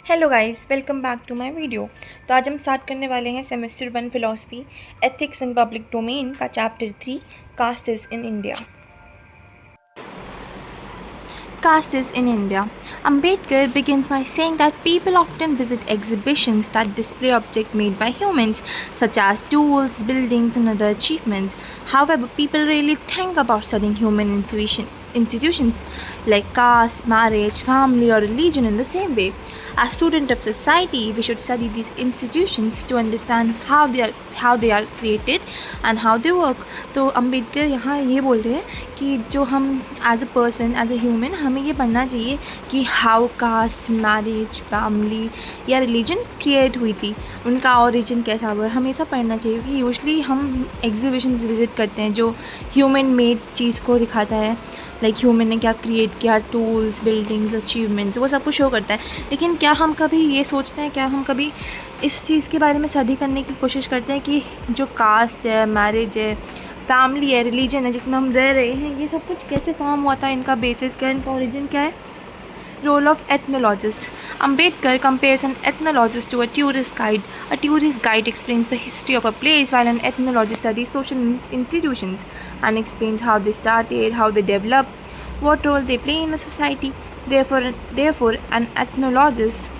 Hello guys, welcome back to my video. तो आज हम स्टार्ट करने वाले हैं semester 1 philosophy ethics in public domain का chapter 3 castes in India. Castes in India. Ambedkar begins by saying that people often visit exhibitions that display objects made by humans, such as tools, buildings, and other achievements. However, people rarely think about studying human institutions like caste, marriage, family, or religion in the same way. As students of society, we should study these institutions to understand how they are created and how they work. तो अम्बेडकर यहाँ ये बोल रहे हैं कि जो हम as a person, as a human, हमें ये पढ़ना चाहिए कि हाउ कास्ट, मैरिज, फैमिली या रिलीजन क्रिएट हुई थी, उनका ओरिजिन कैसा हुआ, हमें सब पढ़ना चाहिए। क्योंकि यूजली हम एग्जीबिशंस विज़िट करते हैं जो ह्यूमन मेड चीज़ को दिखाता है, लाइक ह्यूमन ने क्या क्रिएट किया, टूल्स, बिल्डिंग्स, अचीवमेंट्स, वो सब कुछ शो करता है। लेकिन क्या हम कभी ये सोचते हैं, क्या हम कभी इस चीज़ के बारे में स्टडी करने की कोशिश करते हैं कि जो कास्ट है, मैरिज है, फैमिली है, रिलीजन है जिसमें हम रह रहे हैं, ये सब कुछ कैसे फॉर्म हुआ था, इनका बेसिस क्या है, इनका ओरिजिन क्या है। Role of ethnologist. Ambedkar compares an ethnologist to a tourist guide. A tourist guide explains the history of a place, while an ethnologist studies social institutions and explains how they started, how they developed, what role they play in a society. Therefore, an ethnologist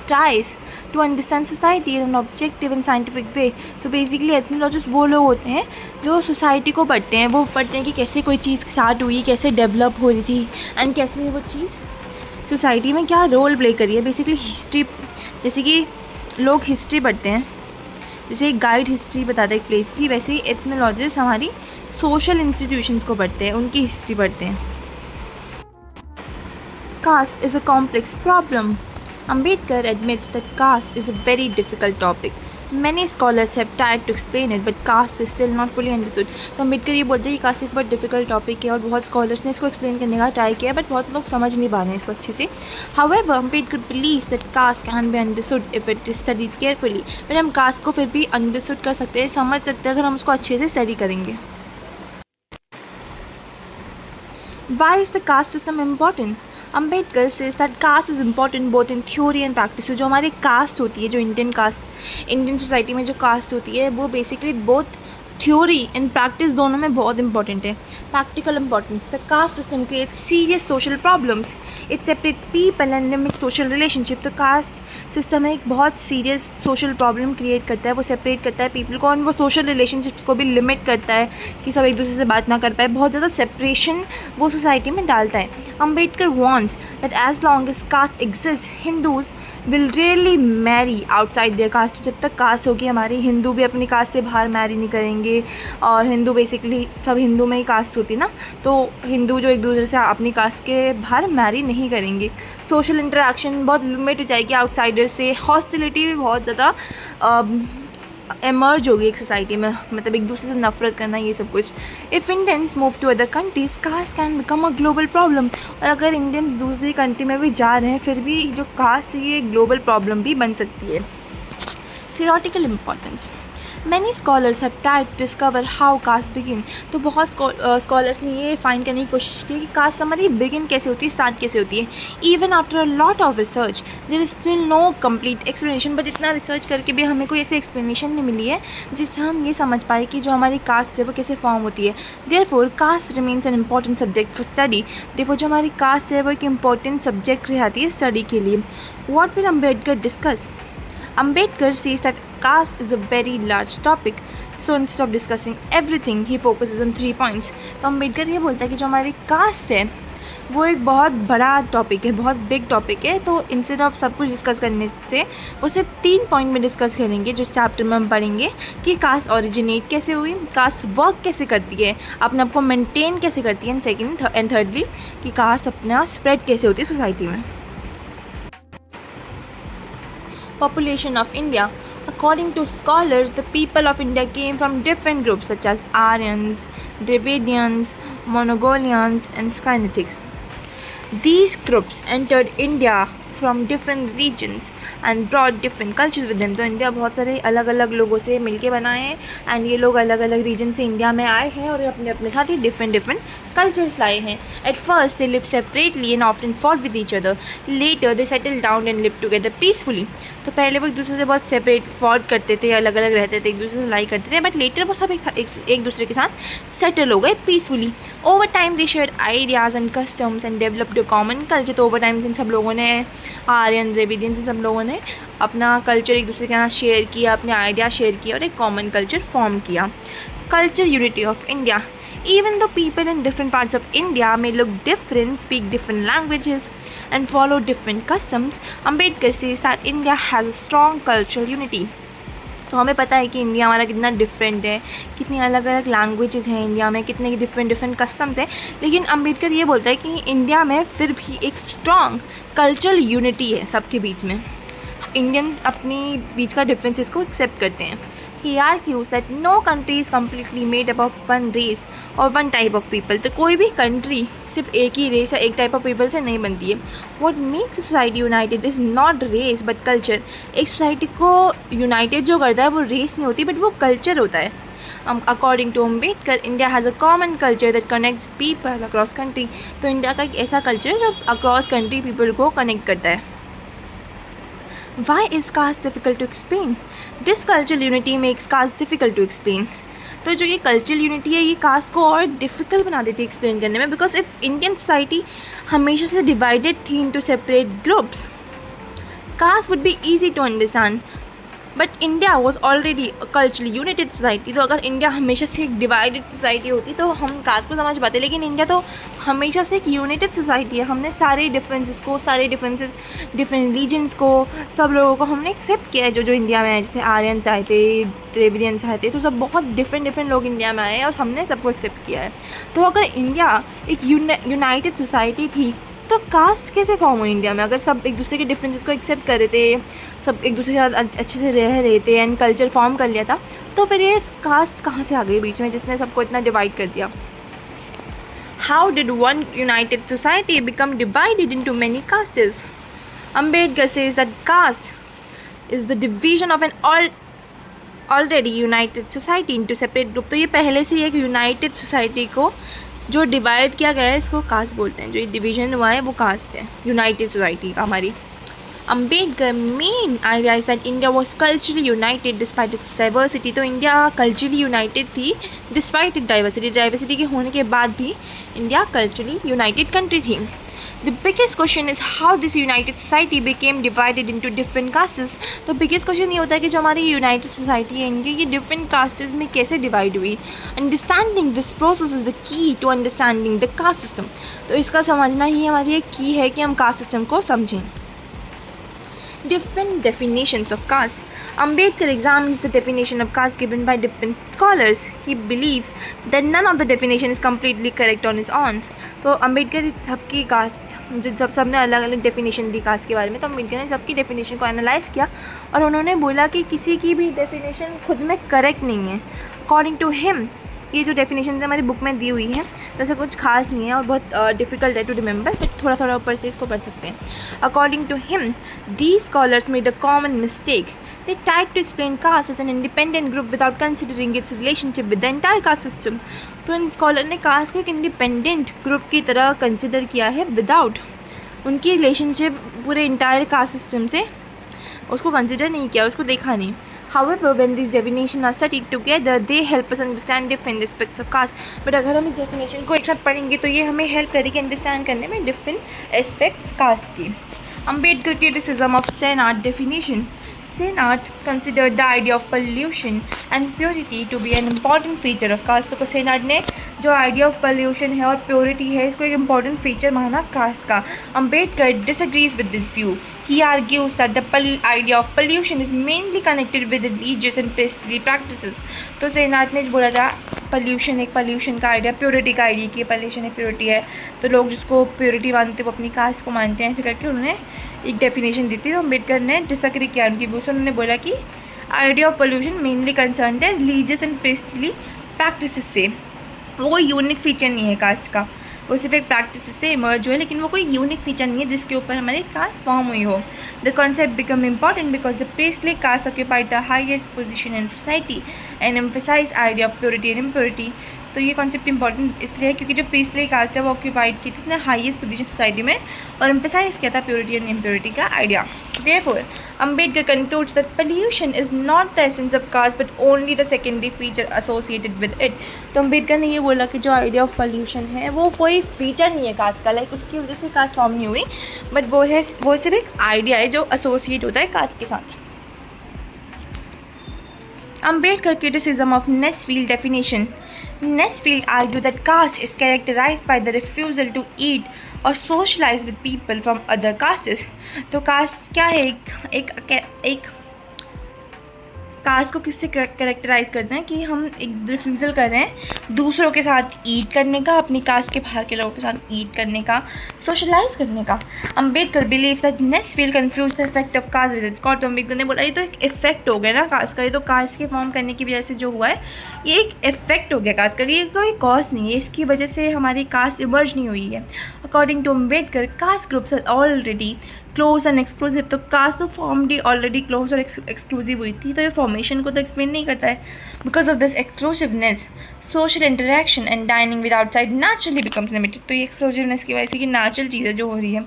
tries to understand society in an objective and scientific way. So basically ethnologists वो लोग होते हैं जो society को पढ़ते हैं, वो पढ़ते हैं कि कैसे कोई चीज़ स्टार्ट हुई, कैसे डेवलप हो रही थी, एंड कैसे वो चीज़ सोसाइटी में क्या रोल प्ले करी है। बेसिकली हिस्ट्री, जैसे कि लोग हिस्ट्री पढ़ते हैं, जैसे एक गाइड हिस्ट्री बताता है एक प्लेस की, वैसे ही एथनोलॉजिस्ट हमारी सोशल इंस्टीट्यूशंस को पढ़ते हैं, उनकी हिस्ट्री पढ़ते हैं। Caste is a complex problem. Ambedkar admits that caste is a very difficult topic. Many scholars have tried to explain it, but caste is still not fully understood. तो अम्बेडकर ये बोलते हैं कि कास्ट एक बहुत डिफिकल्ट टॉपिक है और बहुत स्कॉलर्स ने इसको एक्सप्लेन करने का ट्राई किया, बट बहुत लोग समझ नहीं पा रहे हैं इसको अच्छे से। However, Ambedkar believes that caste can be understood if it is studied carefully. But हम कास्ट को फिर भी अंडरस्टूड कर सकते हैं, समझ सकते हैं अगर हम उसको अच्छे से स्टडी करेंगे। Why is the caste system important? Ambedkar says that caste is important both in theory and practice. जो हमारी कास्ट होती है, जो इंडियन सोसाइटी में जो कास्ट होती है, वो basically both theory and practice दोनों में बहुत इंपॉर्टेंट है। Practical importance, the caste system creates serious social problems, it separates people and limits social relationship. तो कास्ट सिस्टम एक बहुत सीरियस सोशल प्रॉब्लम क्रिएट करता है, वो सेपरेट करता है पीपल को, और वो सोशल रिलेशनशिप्स को भी लिमिट करता है कि सब एक दूसरे से बात ना कर पाए, बहुत ज़्यादा सेपरेशन वो सोसाइटी में डालता है। Ambedkar wants that as long as caste exist, Hindus will really marry outside their caste. जब तक कास्ट होगी हमारी, हिंदू भी अपनी कास्ट से बाहर मैरी नहीं करेंगे, और हिंदू बेसिकली सब हिंदू में ही कास्ट होती ना, तो हिंदू जो एक दूसरे से अपनी कास्ट के बाहर मैरी नहीं करेंगे। सोशल इंटरेक्शन बहुत लिमिट हो जाएगी आउटसाइडर से, हॉस्टिलिटी भी बहुत ज़्यादा एमर्ज होगी एक सोसाइटी में, मतलब एक दूसरे से नफरत करना, ये सब कुछ। If Indians move to other countries, caste can become a global problem. और अगर इंडियंस दूसरी कंट्री में भी जा रहे हैं, फिर भी जो कास्ट है ये ग्लोबल प्रॉब्लम भी बन सकती है। Theoretical importance, many scholars have tried to discover how caste begin. तो बहुत स्कॉलर्स ने ये फाइंड करने की कोशिश की कि कास्ट हमारी बिगिन कैसे होती है, स्टार्ट कैसे होती है। Even after a lot of research there is still no complete explanation. But इतना रिसर्च करके भी हमें कोई ऐसी एक्सप्लेनेशन नहीं मिली है जिससे हम ये समझ पाए कि जो हमारी कास्ट है वो कैसे फॉर्म होती है। Therefore caste remains an important subject for study. Therefore जो हमारी कास्ट है वो एक इम्पॉर्टेंट सब्जेक्ट रहती है स्टडी के लिए। What will Ambedkar discuss? Ambedkar says that caste is a very large topic, so instead of discussing everything, he focuses on 3 points. तो अम्बेडकर ये बोलता है कि जो हमारी कास्ट है वो एक बहुत बड़ा टॉपिक है, बहुत बिग टॉपिक है, तो इंस्टेड ऑफ सब कुछ डिस्कस करने से वो सिर्फ 3 पॉइंट में डिस्कस करेंगे, जो चैप्टर में हम पढ़ेंगे कि कास्ट ओरिजिनेट कैसे हुई, कास्ट वर्क कैसे करती है, अपने आप को मेंटेन कैसे करती है, एंड सेकेंड एंड थर्डली कि कास्ट अपना स्प्रेड कैसे होती है सोसाइटी में। Population of India. According to scholars, the people of India came from different groups such as Aryans, Dravidians, Mongolians, and Skinetics. These groups entered India from different regions and brought different cultures with them. तो India बहुत सारे अलग अलग लोगों से मिलके बना है एंड ये लोग अलग अलग रीजन से इंडिया में आए हैं और अपने अपने साथ ही डिफरेंट डिफरेंट कल्चर्स लाए हैं। At first they live separately and often fought with each other, later they settle down and live together peacefully. तो पहले वो एक दूसरे से बहुत सेपरेट फॉट करते थे, अलग अलग रहते थे, एक दूसरे से लड़ाई करते थे, बट लेटर वो सब एक दूसरे के साथ सेटल हो गए peacefully. Over time they share ideas and customs and developed common culture. तो ओवर टाइम इन सब लोगों ने, आर्यन द्रविडियन से सब लोगों ने अपना कल्चर एक दूसरे के साथ शेयर किया, अपने आइडिया शेयर किया और एक कॉमन कल्चर फॉर्म किया। Culture unity of India. Even though people in different parts of India may look different, speak different languages, and follow different customs, Ambedkar says that India has a strong cultural unity. तो हमें पता है कि India हमारा कितना different है, कितनी अलग अलग लैंग्वेजेस हैं इंडिया में, कितने डिफरेंट डिफरेंट कस्टम्स हैं, लेकिन अम्बेडकर ये बोलता है कि इंडिया में फिर भी एक स्ट्रॉन्ग कल्चरल यूनिटी है सबके बीच में। इंडियंस अपनी बीच का डिफरेंसेस को एक्सेप्ट करते हैं। He argues that no country is completely made up of one race or one type of people. तो कोई भी कंट्री सिर्फ एक ही रेस या एक टाइप ऑफ पीपल से नहीं बनती है। What makes society united is not race but culture. एक सोसाइटी को यूनाइटेड जो करता है वो रेस नहीं होती बट वो कल्चर होता है। According to Ambedkar, India has a common culture that connects people across country. तो इंडिया का एक ऐसा कल्चर है जो अक्रॉस कंट्री पीपल को कनेक्ट करता है। Why is caste difficult to explain? This cultural unity makes caste difficult to explain. तो जो ये कल्चरल यूनिटी है ये कास्ट को और डिफ़िकल्ट बना देती है एक्सप्लेन करने में, बिकॉज इफ़ इंडियन सोसाइटी हमेशा से डिवाइडेड थी into separate groups, caste would be easy to understand, but India was already culturally united society. तो अगर इंडिया हमेशा से एक डिवाइडेड सोसाइटी होती तो हम कास्ट को समझ पाते, लेकिन इंडिया तो हमेशा से एक यूनाइटेड सोसाइटी है। हमने सारे डिफरेंसेस को, सारे डिफरेंट रीजन्स को, सब लोगों को हमने एक्सेप्ट किया है जो जो इंडिया में है। जैसे आर्यंस आए थे, द्रविडियंस आए थे, तो सब बहुत डिफरेंट लोग इंडिया में आए हैं और हमने सबको एक्सेप्ट किया है। तो अगर इंडिया एक यूनाइटेड सोसाइटी थी तो कास्ट कैसे फॉर्म हुई इंडिया में? अगर सब एक दूसरे के डिफरेंसेस को एक्सेप्ट कर रहे थे, सब एक दूसरे के साथ अच्छे से रह रहे थे एंड कल्चर फॉर्म कर लिया था, तो फिर ये कास्ट कहाँ से आ गई बीच में जिसने सबको इतना डिवाइड कर दिया? How did one United society become divided into many castes? Ambedkar says that caste is the division of an already united society into separate group. तो ये पहले से एक यूनाइटेड सोसाइटी को जो डिवाइड किया गया है इसको कास्ट बोलते हैं। जो ये डिवीजन हुआ है वो कास्ट है यूनाइटेड सोसाइटी का हमारी। Ambedkar main idea is that India was culturally united despite its diversity. तो इंडिया कल्चरली यूनाइटेड थी डिस्पाइट इट डाइवर्सिटी के होने के बाद भी इंडिया कल्चरली यूनाइटेड कंट्री थी। The biggest question is how this united society became divided into different castes. तो biggest question ये होता है कि जो हमारी यूनाइटेड सोसाइटी है इनकी ये डिफरेंट कास्टेस में कैसे डिवाइड हुई। Understanding this process is the key to understanding the caste system. तो इसका समझना ही हमारी एक की है कि हम कास्ट सिस्टम को समझें। Different definitions of caste. Ambedkar examines the definition of caste given by different scholars. He believes that none of the definition is completely correct on its own. तो अम्बेडकर सबकी कास्ट जो सबने अलग अलग डेफिनेशन दी cast के बारे में, तो अम्बेडकर ने सबकी डेफिनेशन को एनालाइज़ किया और उन्होंने बोला कि किसी की भी डेफिनेशन खुद में करेक्ट नहीं है। अकॉर्डिंग टू हिम ये जो डेफिनेशन हमारी बुक में दी हुई है तो ऐसा कुछ खास नहीं है और बहुत डिफ़िकल्ट है टू रिमेंबर, तो थोड़ा थोड़ा ऊपर से इसको पढ़ सकते हैं। According to him these scholars made a common mistake. They tried to explain caste as an independent group without considering its relationship with the entire caste system. तो इन स्कॉलर ने कास्ट को एक इंडिपेंडेंट ग्रुप की तरह consider किया है without उनकी relationship पूरे इंटायर कास्ट सिस्टम से उसको कंसिडर नहीं किया, उसको देखा नहीं। However, when these definitions are studied together, they help us understand different aspects of caste. But अगर हम इस definition को एक साथ पढ़ेंगे तो ये हमें हेल्प करेगी अंडरस्टैंड करने में different aspects caste की। Ambedkar criticism of Senate definition. Senate considered the idea of pollution and purity to be an important feature of caste. तो Senate ने जो idea of pollution है और purity है इसको एक important feature माना caste का। Ambedkar disagrees with this view. He argues that the idea of pollution is mainly connected with religious and priestly practices. तो सेनाट ने बोला था pollution का आइडिया प्योरिटी का आइडिया कि pollution एक प्योरिटी है, तो लोग जिसको प्योरिटी मानते हैं वो अपनी कास्ट को मानते हैं, ऐसे करके उन्होंने एक डेफिनेशन दी थी। तो अम्बेडकर ने डिसएग्री किया उनकी व्यू से। उन्होंने बोला कि idea of pollution mainly concern है रिलीजियस एंड प्रीस्टली प्रैक्टिसेस से, वो कोई यूनिक फीचर नहीं है कास्ट का। वो सिर्फ एक प्रैक्टिस से इमर्ज हुआ है, लेकिन वो कोई यूनिक फीचर नहीं है जिसके ऊपर हमारी कास्ट फॉर्म हुई हो. The concept become important because the priestly caste occupied the highest position in society and emphasize idea of purity and impurity. तो ये कॉन्सेप्ट इंपॉर्टेंट इसलिए है क्योंकि जो प्रीस्टली कास्ट है वो ऑक्यूपाइड की थी उसने हाईएस्ट पोजीशन सोसाइटी में और एम्फेसाइज किया था प्योरिटी एंड इम्प्योरिटी का idea. Therefore Ambedkar concludes that pollution is not the essence of caste but only the secondary feature associated with it. तो अंबेडकर ने ये बोला कि जो आइडिया ऑफ पोल्यूशन है वो कोई फीचर नहीं है कास्ट का, लाइक उसकी वजह से कास्ट फॉर्म नहीं हुई, बट वो सिर्फ एक आइडिया है जो एसोसिएट होता है कास्ट के साथ. Ambedkar criticism of Nesfield definition. Nesfield argued that caste is characterized by the refusal to eat or socialize with people from other castes. तो caste क्या है? एक कास्ट को किससे करेक्टराइज करते हैं कि हम एक रिफ्यूज़ल कर रहे हैं दूसरों के साथ ईट करने का, अपनी कास्ट के बाहर के लोगों के साथ ईट करने का, सोशलाइज करने का. Ambedkar believe that Nesfield confuse the effect of caste with its cause. तो अंबेडकर ने बोला ये तो एक इफेक्ट हो गया ना कास्ट का, ये तो कास्ट के फॉर्म करने की वजह से जो हुआ है ये एक इफेक्ट हो गया कास्ट का, ये कोई कॉज नहीं है, इसकी वजह से हमारी कास्ट इमर्ज नहीं हुई है. According to Ambedkar caste groups are already close and exclusive. तो कास्ट तो फॉर्म डी ऑलरेडी क्लोज और एक्सक्लूसिव हुई थी, तो ये फॉर्मेशन को तो एक्सप्लेन नहीं करता है. Because of this exclusiveness social interaction and dining with outside naturally becomes limited. तो ये एक्सक्लूसिवनेस की वजह से कि नेचुरल चीज़ें जो हो रही है,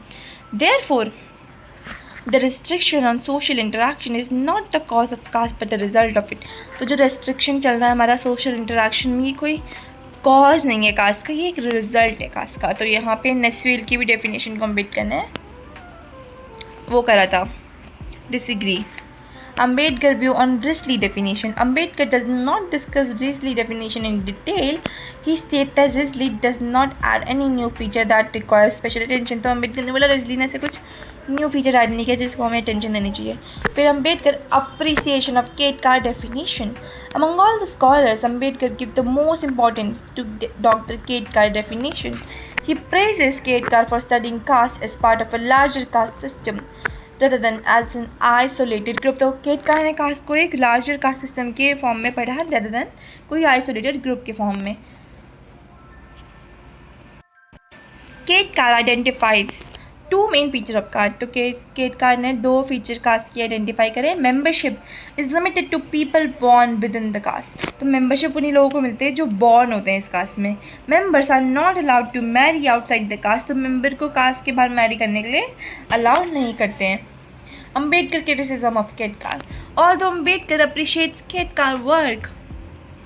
therefore the restriction on social interaction is not the cause of caste but the result of it. तो जो रेस्ट्रिक्शन चल रहा है हमारा सोशल इंटरेक्शन में, ये कोई कॉज नहीं है कास्ट का, ये एक रिजल्ट है कास्ट का. तो यहाँ पे नेस्फील्ड की भी डेफिनेशन को कंप्लीट करना है, वो करा था. Disagree. Ambedkar view on Risley definition. Ambedkar does not discuss Risley definition in detail. He states that Risley does not add any new feature that requires special attention. तो Ambedkar ने बोला Risley ने ऐसे कुछ न्यू फीचर ऐड नहीं किया जिसको हमें अटेंशन देनी चाहिए. फिर Ambedkar appreciation of Ketkar definition. Among all the scholars, Ambedkar give the most importance to Dr. Ketkar definition. He praises Ketkar for studying caste as part of a larger caste system rather than as an isolated group. तो केटकार ने caste को एक larger caste system के form में पढ़ा है rather than कोई isolated group के फॉर्म में. Ketkar identifies two main feature of caste. तो केटकार ने दो फीचर कास्ट की आइडेंटिफाई करे. Membership is limited to people born within the caste. तो मेंबरशिप उन्हीं लोगों को मिलते हैं जो बॉर्न होते हैं इस कास्ट में. Members are not allowed to marry outside the caste. तो मेंबर को कास्ट के बाहर मैरी करने के लिए अलाउड नहीं करते हैं. Ambedkar criticism of Ketkar. Although Ambedkar appreciates Ketkar work,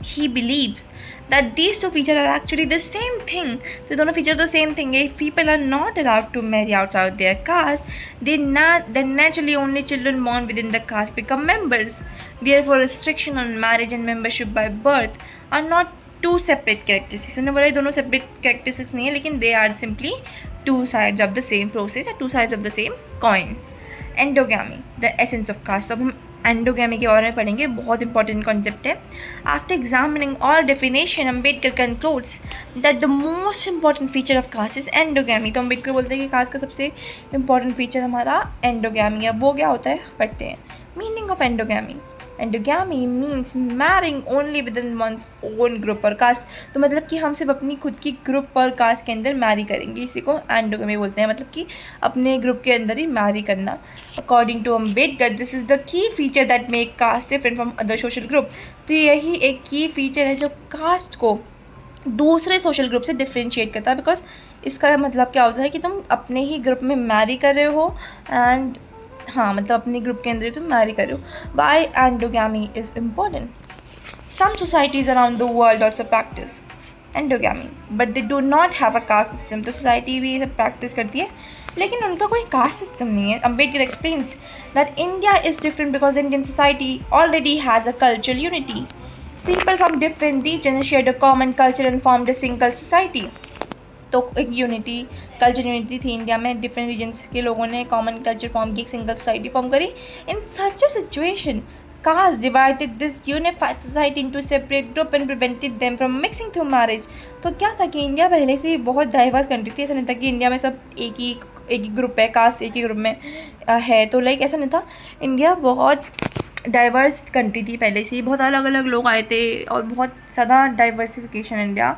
he believes that these two features are actually the same thing. तो दोनों feature तो same thing है. If people are not allowed to marry outside their caste, then naturally only children born within the caste become members. Therefore, restriction on marriage and membership by birth are not two separate characteristics. उन्होंने बोला ये दोनों separate characteristics नहीं है, लेकिन they are simply two sides of the same process or two sides of the same coin. Endogamy the essence of caste. अब हम endogamy के बारे में पढ़ेंगे, बहुत इंपॉर्टेंट कॉन्सेप्ट है. After examining all definition Ambedkar concludes that the most important feature of caste is endogamy. तो अंबेडकर बोलते हैं कि कास्ट का सबसे इंपॉर्टेंट फीचर हमारा एंडोगैमी है. वो क्या होता है पढ़ते हैं. Meaning of endogamy. Endogamy means marrying only with in one's own group और कास्ट. तो मतलब कि हम सिर्फ अपनी खुद की ग्रुप और कास्ट के अंदर मैरी करेंगे, इसी को एंडोगैमी बोलते हैं. मतलब कि अपने ग्रुप के अंदर ही मैरी करना. According to Ambedkar this is the key feature that make caste different from other social group. तो यही एक की फीचर है जो कास्ट को दूसरे सोशल ग्रुप से डिफ्रेंशिएट करता है. बिकॉज इसका मतलब क्या होता है कि तुम अपने ही ग्रुप में मैरी कर रहे हो एंड हाँ मतलब अपने ग्रुप के अंदर ही तुम मैरी कर रहे हो. Why endogamy is important. Some societies around the world also practice endogamy but they do not have a caste system. तो सोसाइटी भी ये सब प्रैक्टिस करती है लेकिन उनका कोई कास्ट सिस्टम नहीं है. Ambedkar explains that India is different because Indian society already has a cultural unity. People from different region share a common culture and formed a single society. तो एक यूनिटी कल्चर यूनिटी थी India में, different regions के लोगों ने common culture form की, एक single society form करी. In such a situation caste divided this unified society into separate group and prevented them from mixing through marriage. तो क्या था कि इंडिया पहले से ही बहुत डाइवर्स कंट्री थी. ऐसा नहीं था कि इंडिया में सब एक ही ग्रुप है, कास्ट एक ही ग्रुप में है. तो लाइक ऐसा नहीं था. इंडिया बहुत डाइवर्स कंट्री थी पहले से ही, बहुत अलग अलग लोग आए थे और बहुत ज़्यादा डाइवर्सिफिकेशन इंडिया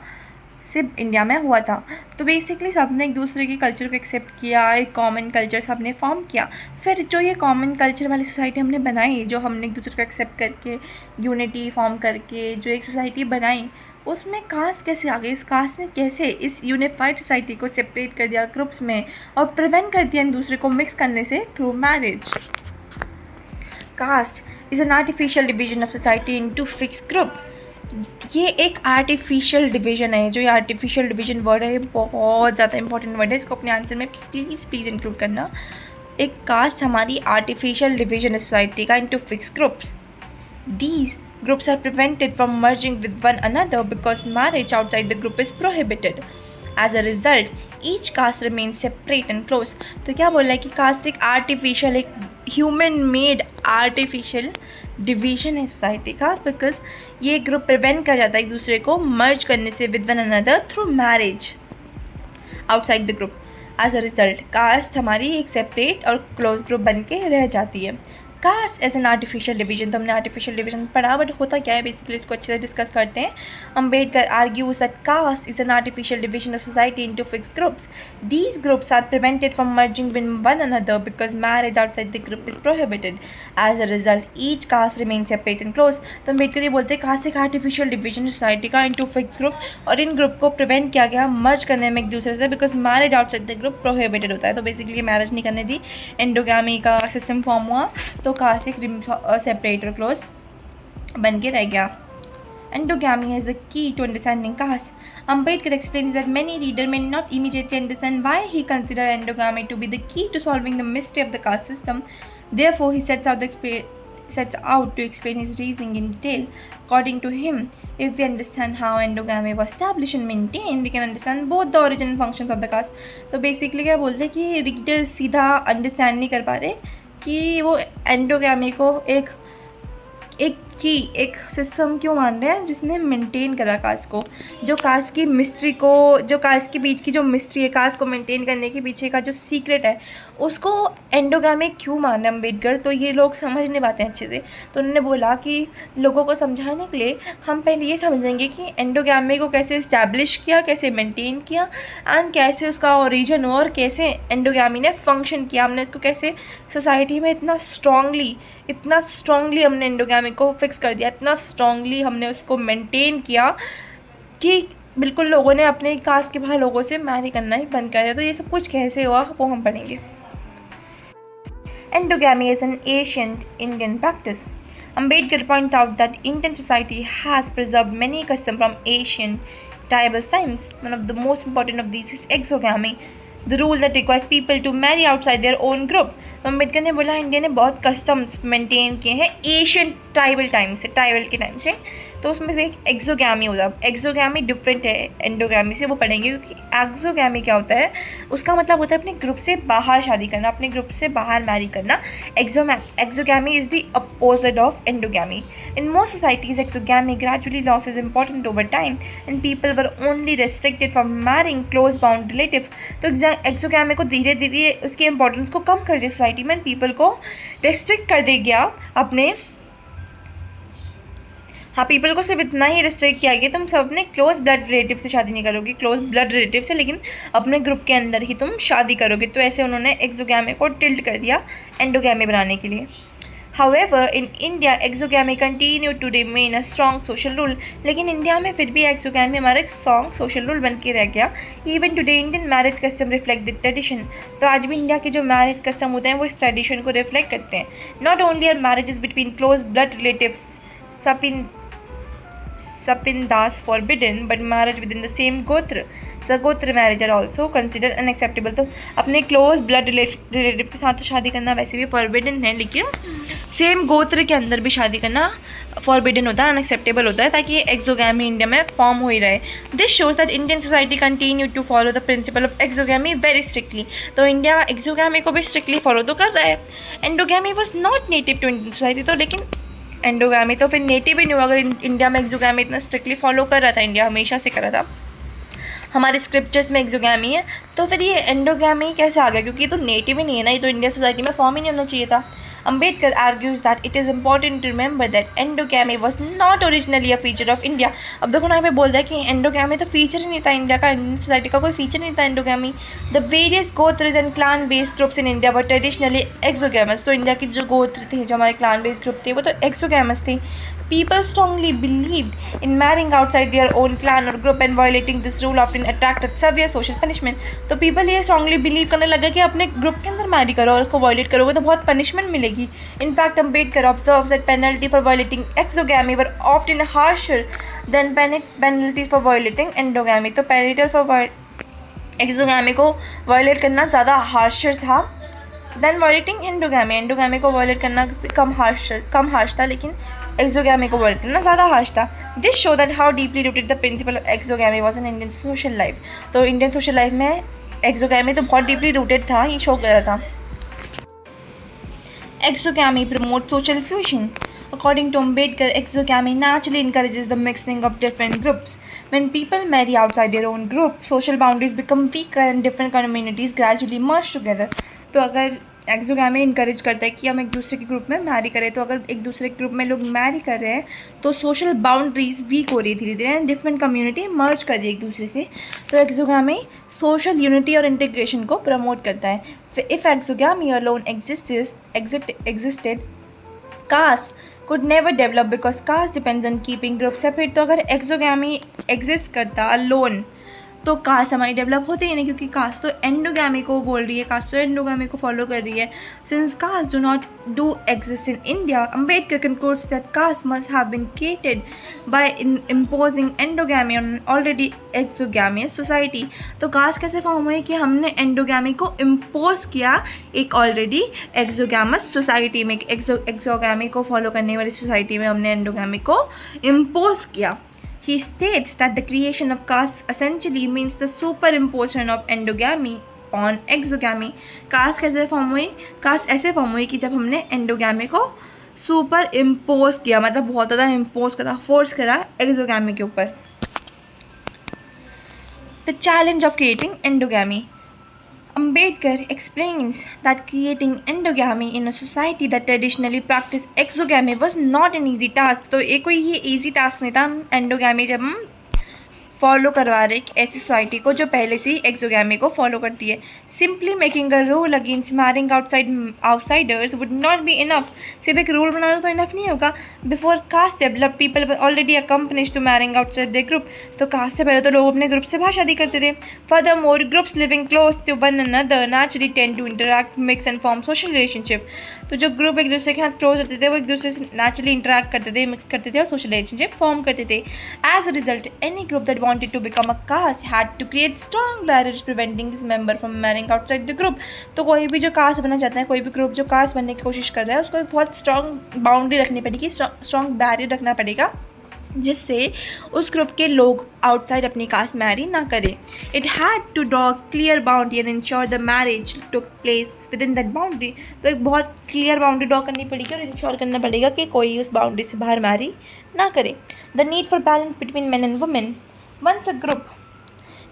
सिर्फ इंडिया में हुआ था। तो बेसिकली सबने एक दूसरे के कल्चर को एक्सेप्ट किया, एक कॉमन कल्चर सबने फॉर्म किया। फिर जो ये कॉमन कल्चर वाली सोसाइटी हमने बनाई, जो हमने एक दूसरे को एक्सेप्ट करके यूनिटी फॉर्म करके जो एक सोसाइटी बनाई, उसमें कास्ट कैसे आ गई? इस कास्ट ने कैसे इस यूनिफाइड सोसाइटी को सेपरेट कर दिया ग्रुप्स में और प्रिवेंट कर दिया इन दूसरे को मिक्स करने से through marriage. Caste is an artificial division of society into fixed group. ये एक आर्टिफिशियल डिवीजन है। जो ये आर्टिफिशियल डिवीजन वर्ड है, ये बहुत ज़्यादा इंपॉर्टेंट वर्ड है, इसको अपने आंसर में प्लीज़ इंक्लूड करना। एक कास्ट हमारी आर्टिफिशियल डिवीजन है सोसाइटी का into fixed groups. These groups are prevented from merging with one another because marriage outside the group is prohibited. As a result, each caste remains separate and close. तो क्या बोल रहा है कि cast एक artificial, एक human made artificial division है society का, बिकॉज ये ग्रुप प्रिवेंट कर जाता है एक दूसरे को मर्ज करने से with one another through marriage outside the group. As a result caste हमारी एक सेपरेट और क्लोज ग्रुप बन के रह जाती है। Caste as an artificial division, तो हमने आर्टिफिशियल डिवीजन पढ़ा, बट होता क्या है बेसिकली इसको अच्छे से डिस्कस करते हैं। Ambedkar argues that caste is an artificial division of society into fixed groups. These groups are prevented from merging with one another because marriage outside the group is prohibited. As a result each caste remain separate and close. तो अम्बेडकर ये बोलते हैं caste एक artificial division society का into fixed group, और इन group को prevent किया गया मर्ज करने में एक दूसरे से, because marriage outside the group prohibited होता है। तो बेसिकली मैरिज नहीं करने दी, एंडोगैमी का सिस्टम फॉर्म हुआ, तो कास्ट एक सेपरेट और क्लोज बन के रह गया। Endogamy is the key to understanding caste. Ambedkar explains that many readers may not immediately understand why he considers endogamy to be the key to solving the mystery of the caste system. Therefore, he sets out to explain his reasoning in detail. According to him, if we understand how endogamy was established and maintained, we can understand both the origin and functions of the caste. तो basically क्या बोलते हैं कि reader सीधा understand नहीं कर पा रहे कि वो एंडोगैमी को एक सिस्टम क्यों मान रहे हैं जिसने मेंटेन करा कास्ट को, जो कास्ट की मिस्ट्री को, जो कास्ट के बीच की जो मिस्ट्री है, कास्ट को मेंटेन करने के पीछे का जो सीक्रेट है, उसको एंडोगैमी क्यों मान रहे हैं अम्बेडकर। तो ये लोग समझ नहीं पाते हैं अच्छे से। तो उन्होंने बोला कि लोगों को समझाने के लिए हम पहले ये समझेंगे कि एंडोगैमी को कैसे इस्टेब्लिश किया, कैसे मेंटेन किया, एंड कैसे उसका ओरिजिन हुआ और कैसे एंडोगैमी ने फंक्शन किया। हमने उसको कैसे सोसाइटी में इतना स्ट्रांगली हमने एंडोगैमी को फिक्स कर दिया, इतना स्ट्रांगली हमने उसको मेंटेन किया कि बिल्कुल लोगों ने अपने कास्ट के बाहर लोगों से मैरी करना ही बंद कर दिया। तो ये सब कुछ कैसे हुआ वो हम पढ़ेंगे। Endogamy is an ancient Indian practice. Ambedkar points out that Indian society has preserved many customs from ancient tribal times. One of the most important of these is exogamy, the rule that requires people to marry outside their own group. तो अम्बेडकर ने बोला India ने बहुत customs maintain किए हैं Asian tribal के time से। तो उसमें से एक एक्सोगैमी होता है। एक्सोगैमी डिफरेंट है एंडोगैमी से, वो पढ़ेंगे, क्योंकि एक्सोगैमी क्या होता है, उसका मतलब होता है अपने ग्रुप से बाहर शादी करना, अपने ग्रुप से बाहर मैरी करना। Exogamy is the opposite of endogamy. In most societies exogamy gradually loss is important over time and people were only restricted from marrying close bound relative. तो एक्सोगैमी को धीरे धीरे उसकी इंपॉर्टेंस को कम कर दिया सोसाइटी में, पीपल को रेस्ट्रिक्ट कर दे गया अपने, पीपल को सिर्फ इतना ही रिस्ट्रिक्ट किया गया तुम सब अपने क्लोज ब्लड रिलेटिव से शादी नहीं करोगे, क्लोज ब्लड रिलेटिव से, लेकिन अपने ग्रुप के अंदर ही तुम शादी करोगे। तो ऐसे उन्होंने एक्सोगैमी को टिल्ट कर दिया एंडोगैमी बनाने के लिए। However, in India, exogamy continued to remain a strong social rule. लेकिन इंडिया में फिर भी एक्सोगैमी हमारा एक स्ट्रॉन्ग सोशल रूल बन के रह गया। Even today, Indian marriage custom reflect the tradition. तो आज भी इंडिया के जो मैरिज कस्टम होते हैं वो इस ट्रेडिशन को रिफ्लेक्ट करते हैं। Not only are marriages between close blood relatives sapindas forbidden, but marriage within the same gotra, सगोत्र marriage are also consider unacceptable. तो अपने क्लोज ब्लड रिलेटिव के साथ तो शादी करना वैसे भी फॉरबिडन है, लेकिन सेम गोत्र के अंदर भी शादी करना फॉरबिडन होता है, अनएक्सेप्टेबल होता है, ताकि ये एक्सोगैमी इंडिया में फॉर्म हो ही रहे। This shows that Indian society continue to follow the principle of exogamy very strictly. तो इंडिया एक्सोगैमी को भी स्ट्रिक्टली फॉलो तो कर रहा है। Endogamy was not native to Indian society, तो लेकिन एंडोगैमी तो फिर नेटिव ही नहीं हुआ अगर इंडिया में एक्सोगैमी इतना स्ट्रिक्टली फॉलो कर रहा था, इंडिया हमेशा से कर रहा था। हमारे स्क्रिप्चर्स में एक्सोगैमी है, तो फिर ये एंडोगैमी कैसे आ गया, क्योंकि ये तो नेटिव ही नहीं है ना, ये तो इंडियन सोसाइटी में फॉर्म ही नहीं होना चाहिए था. Ambedkar argues that it is important to remember that endogamy was not originally a feature of India. अब देखो ना यहाँ पे बोल रहा है कि एंडोगैमी तो फीचर ही नहीं था इंडिया का, इंडियन सोसाइटी का कोई फीचर नहीं था endogamy. The various gotras and clan based groups in India were traditionally exogamous. तो इंडिया की जो गोत्र थे, जो हमारे क्लान बेस्ड ग्रुप थे, वो तो एक्सोगैमस थे. People strongly believed in marrying outside their own clan or group and violating this rule often attracted severe social punishment. तो people ये strongly believe करने लगा कि अपने ग्रुप के अंदर मैरी करो और उसको वायलेट करोगे तो बहुत पनिशमेंट मिलेगी. In fact, Ambedkar observes that penalty for violating exogamy were often harsher than penalties for violating endogamy. तो penalty for exogamy को वायलेट करना ज़्यादा हार्शर था देन वायलेटिंग एंडोगैमी. एंडोगैमी को वायलेट करना कम हार्श था, लेकिन एक्सोगैमी को वायलेट करना ज़्यादा हार्श था. This show that how deeply rooted the principle of exogamy was in Indian social life. तो इंडियन सोशल लाइफ में एक्सोगैमी तो बहुत डीपली रूटेड था, ये शो कर रहा था. Exogamy promotes social fusion. According to Ambedkar, exogamy naturally encourages the mixing of different groups. When people marry outside their own group, social boundaries become weaker and different communities gradually merge together. तो अगर exogamy encourage करता है कि हम एक दूसरे के group में मैरी करें, तो अगर एक दूसरे के ग्रुप में लोग मैरी कर रहे हैं तो सोशल बाउंड्रीज वीक हो रही है धीरे धीरे एंड डिफरेंट कम्युनिटी मर्ज कर रही है एक दूसरे से. तो एक्सोगैमी सोशल यूनिटी और इंटीग्रेशन को प्रमोट करता है. If exogamy alone existed, caste could never develop because caste depends on keeping groups separate. तो अगर एक्सोगैमी एग्जिस्ट करता अलोन तो कास्ट हमारी डेवलप होती ही नहीं, क्योंकि कास्ट तो एंडोगैमी को बोल रही है, कास्ट तो एंडोगैमी को फॉलो कर रही है. Since caste do not do exist in India, Ambedkar concludes that caste must have been created by imposing endogamy on already exogamous society. तो कास्ट कैसे फॉर्म हुई कि हमने एंडोगैमी को इम्पोज किया एक ऑलरेडी एक्सोगैमस सोसाइटी में, एक्सोगैमी को फॉलो करने वाली सोसाइटी में हमने एंडोगैमी को इम्पोज किया. He states that the creation of caste essentially means the superimposition of endogamy on exogamy. Caste कैसे फॉर्म हुई? कास्ट ऐसे फॉर्म हुई कि जब हमने एंडोगैमी को सुपर इम्पोज किया, मतलब बहुत ज़्यादा इम्पोज करा, फोर्स करा एक्सोगैमी के ऊपर. The challenge of creating endogamy. Ambedkar explains that creating endogamy in a society that traditionally practiced exogamy was not an easy task. तो ये कोई ये easy task नहीं था एंडोगैमी जब हम फॉलो करवा रहे एक ऐसी सोसाइटी को जो पहले से ही एक्सोगैमी को फॉलो करती है. Simply making a rule against marrying outsiders would not be enough. सिर्फ एक रूल बनाना तो इनफ नहीं होगा. Before cast develop people were already अकम्पनिश्ड to marrying outside there group. तो कास्ट से पहले तो लोग अपने ग्रुप से बाहर शादी करते थे. Furthermore groups living close to one another naturally tend to interact, mix and form social relationship. तो जो ग्रुप एक दूसरे के साथ क्लोज होते थे वो एक दूसरे से नेचुरली इंटरैक्ट करते थे, मिक्स करते थे और सोशल रिलेशनशिप फॉर्म करते थे. As a result any group that wanted to become a caste had to create strong barriers preventing this member from marrying outside the group. तो कोई भी जो कास्ट बनना चाहता है, कोई भी ग्रुप जो कास्ट बनने की कोशिश कर रहा है, उसको एक बहुत स्ट्रॉन्ग बाउंड्री रखनी पड़ेगी, स्ट्रॉन्ग बैरियर रखना पड़ेगा जिससे उस ग्रुप के लोग आउटसाइड अपनी कास्ट मैरी ना करें. It had to draw clear boundary and ensure the marriage took place within that boundary. तो एक बहुत क्लियर बाउंड्री ड्रॉ करनी पड़ेगी और इंश्योर करना पड़ेगा कि कोई उस बाउंड्री से बाहर मैरी ना करे. The need for balance between men and women. Once a group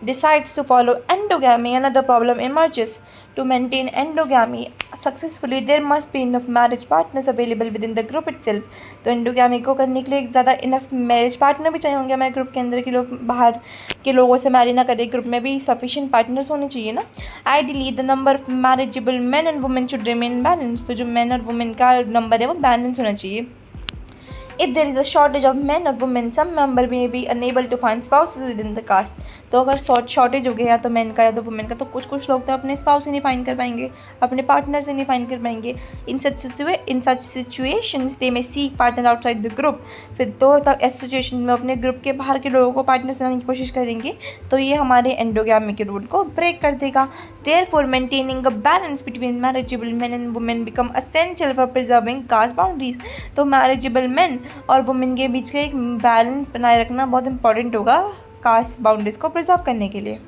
decides to follow endogamy, another problem emerges. To maintain endogamy successfully, there must be enough marriage partners available within the group itself. तो endogamy को करने के लिए ज़्यादा enough marriage partner भी चाहिए होंगे हमारे ग्रुप के अंदर, के लोग बाहर के लोगों से मैरी ना करें. ग्रुप में भी sufficient partners होने चाहिए ना. Ideally, the number of marriageable men and women should remain balanced. तो जो men और women का नंबर है वो बैलेंस होना चाहिए. If there is a shortage of men or women, some member may be unable to find spouses within the caste. तो अगर शॉर्टेज हो गया या तो मैन का या तो वुमेन का, तो कुछ लोग तो अपने स्पाउस ही नहीं फाइंड कर पाएंगे, अपने पार्टनर से नहीं फाइंड कर पाएंगे. In such situations they may seek partner outside the group. फिर तो तब ऐसी सिचुएशन में अपने ग्रुप के बाहर के लोगों को पार्टनर से लाने की कोशिश करेंगे, तो ये हमारे एंडोगैमी के रूल को ब्रेक कर देगा. Therefore, maintaining a balance between marriageable men and women become essential for preserving caste boundaries. तो marriageable men और वुमेन के बीच का एक बैलेंस बनाए रखना बहुत इंपॉर्टेंट होगा कास्ट बाउंड्रीज को प्रिजर्व करने के लिए.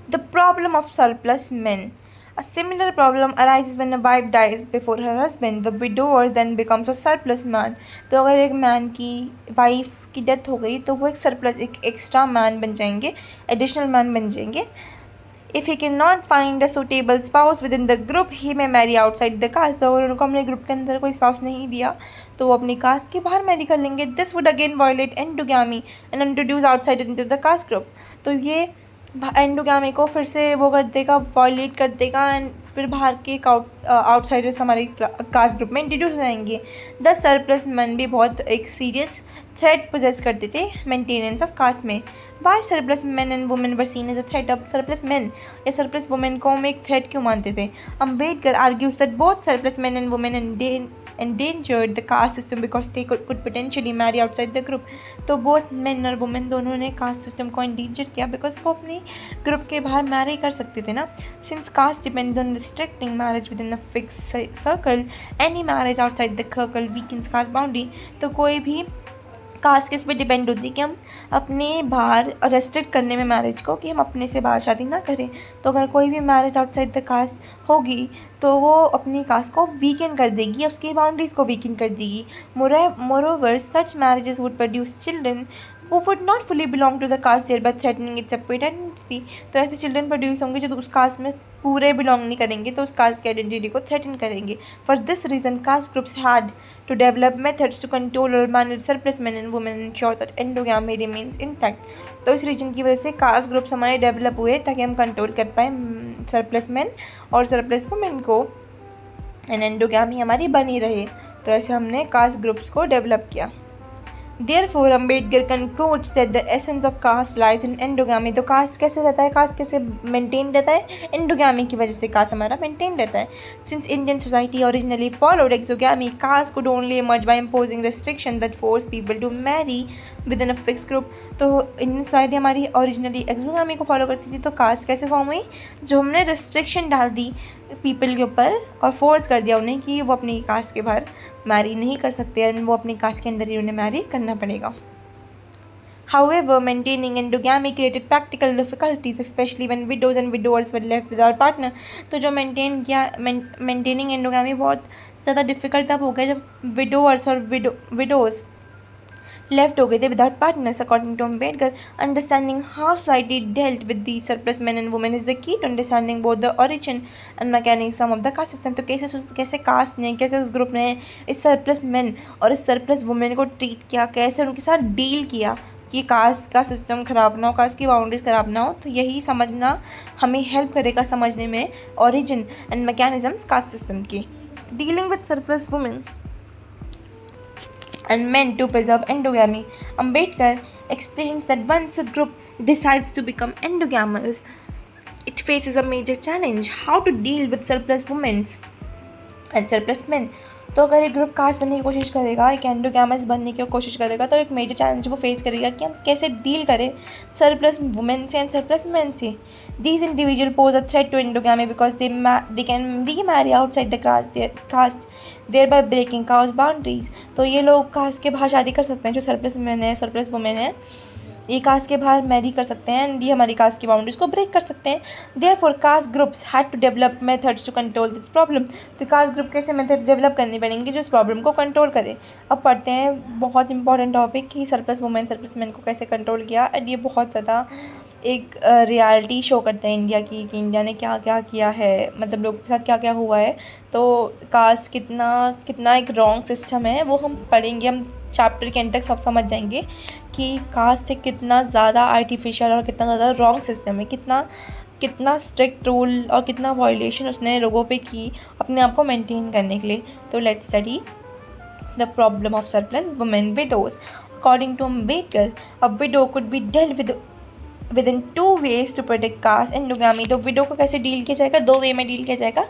The problem of surplus main. A similar problem arises when a wife dies before her husband. The widower then becomes a surplus man. तो अगर एक मैन की वाइफ की डेथ हो गई तो वो एक सरप्लस, एक एक्स्ट्रा मैन बन जाएंगे, एडिशनल मैन बन जाएंगे. If he can not find a suitable spouse within the group he may marry outside the caste. तो अगर उनको हमने ग्रुप के अंदर कोई स्पाउस नहीं दिया तो वो अपनी कास्ट के बाहर मैरी कर लेंगे। This would again violate endogamy and introduce outsider into the caste group. तो ये एंडोगैमी को फिर से वो कर देगा, वायलेट कर देगा, एंड फिर बाहर के आउटसाइडर्स हमारे कास्ट ग्रुप में इंट्रोड्यूस हो जाएंगे। द सरप्लस मैन भी बहुत एक सीरियस थ्रेट पोजेस करते थे मेंटेनेंस ऑफ कास्ट में। Why surplus man and women were seen as a threat. अब सरप्लस मैन या सरप्लस वुमेन को हम एक थ्रेट क्यों मानते थे? Ambedkar argues that both surplus man and women endangered the caste system because they could potentially marry outside the group। तो both men और women दोनों ने caste system को endanger किया because वो अपनी group के बाहर marry कर सकते थे ना। Since caste depends on restricting marriage within a fixed circle, any marriage outside the circle weakens caste boundary। तो कोई भी कास्ट किस पे डिपेंड होती है कि हम अपने बाहर रेस्ट्रिक्ट करने में मैरिज को, कि हम अपने से बाहर शादी ना करें। तो अगर कोई भी मैरिज आउटसाइड द कास्ट होगी तो वो अपनी कास्ट को वीकन कर देगी, उसकी बाउंड्रीज को वीकन कर देगी। Moreover such marriages would produce children who would not fully belong to the caste, thereby threatening its separate identity। तो ऐसे चिल्ड्रन प्रोड्यूस होंगे जो उस कास्ट में पूरे बिलोंग नहीं करेंगे, तो उस कास्ट की आइडेंटिटी को थ्रेटन करेंगे। For this reason caste groups had to develop methods to control और manage surplus men and women, ensure that endogamy remains intact. तो इस रीजन की वजह से कास्ट ग्रुप्स हमारे डेवलप हुए ताकि हम कंट्रोल कर पाएँ सरप्लस मेन और सरप्लस वुमेन को, एंड एंडोगैमी हमारी बनी रहे। तो ऐसे हमने कास्ट ग्रुप्स को डेवलप किया। Therefore, Ambedkar concludes that the essence of caste lies in endogamy। तो कास्ट कैसे रहता है, कास्ट कैसे मेंटेन रहता है? एंडोगैमी की वजह से कास्ट हमारा मेंटेन रहता है। Since Indian society originally followed exogamy, caste could only emerge by imposing restrictions that force people to marry within a fixed group। तो इंडियन सोसाइटी हमारी ओरिजिनली एक्सोगैमी को फॉलो करती थी। तो कास्ट कैसे फॉर्म हुई? जो हमने रिस्ट्रिक्शन डाल दी पीपल के ऊपर और फोर्स कर दिया उन्हें कि वो अपनी कास्ट के बाहर मैरी नहीं कर सकते, एंड वो अपनी कास्ट के अंदर ही उन्हें मैरी करना पड़ेगा। However, maintaining endogamy created practical difficulties, especially when widows and widowers were left without partner। तो जो मेंटेनिंग एंडोगैमी बहुत ज़्यादा डिफिकल्ट तब हो गया जब विडोअर्स और विडोज़ left हो गए थे without partners। According to Ambedkar, understanding how society dealt with these surplus men and women is the key to understanding both the origin and mechanism of the caste system। तो कैसे cast ने, कैसे उस group ने इस surplus man और इस surplus women को ट्रीट किया, कैसे उनके साथ डील किया कि कास्ट का सिस्टम ख़राब ना हो, कास्ट की बाउंड्रीज ख़राब ना हो। तो यही समझना हमें हेल्प करेगा समझने में origin and mechanisms caste system की। Dealing with surplus women and men to preserve endogamy, Ambedkar explains that once a group decides to become endogamous, it faces a major challenge: how to deal with surplus women and surplus men। तो अगर एक group cast बनने की कोशिश करेगा, एक एंडोगैमस बनने की कोशिश करेगा, तो एक मेजर चैलेंज वो फेस करेगा कि हम कैसे डील करें सरप्लस वुमेन से एंड सरप्लस मैन से। These individual pose a threat to endogamy because they can remarry outside the caste, thereby breaking caste boundaries. तो ये लोग कास्ट के बाहर शादी कर सकते हैं, जो सरप्लस मैन है, सरप्लस वुमेन है, ये कास्ट के बाहर मैरी कर सकते हैं एंड ये हमारी कास्ट की बाउंड्रीज को ब्रेक कर सकते हैं। Therefore caste groups had to develop methods to control this problem. तो कास्ट ग्रुप कैसे मेथड्स डेवलप करने पड़ेंगे जो इस प्रॉब्लम को कंट्रोल करें। अब पढ़ते हैं बहुत इंपॉर्टेंट टॉपिक कि सरप्लस वुमेन सरप्लस मैन को कैसे कंट्रोल किया, एंड ये बहुत ज़्यादा एक रियलिटी शो करते हैं इंडिया की कि इंडिया ने क्या क्या किया है, मतलब लोगों के साथ क्या क्या हुआ है। तो कास्ट कितना एक रॉन्ग सिस्टम है वो हम पढ़ेंगे, हम चैप्टर के एंड तक सब समझ जाएंगे कि कास्ट से कितना ज़्यादा आर्टिफिशियल और कितना ज़्यादा रॉन्ग सिस्टम है, कितना स्ट्रिक्ट रूल और कितना वायलेशन उसने लोगों पे की अपने आप को मेंटेन करने के लिए। तो let's study the problem of surplus women widows. According to Ambedkar, a widow could be dealt within 2 ways to protect caste endogamy। तो विडो को कैसे डील किया जाएगा? 2 वे में डील किया जाएगा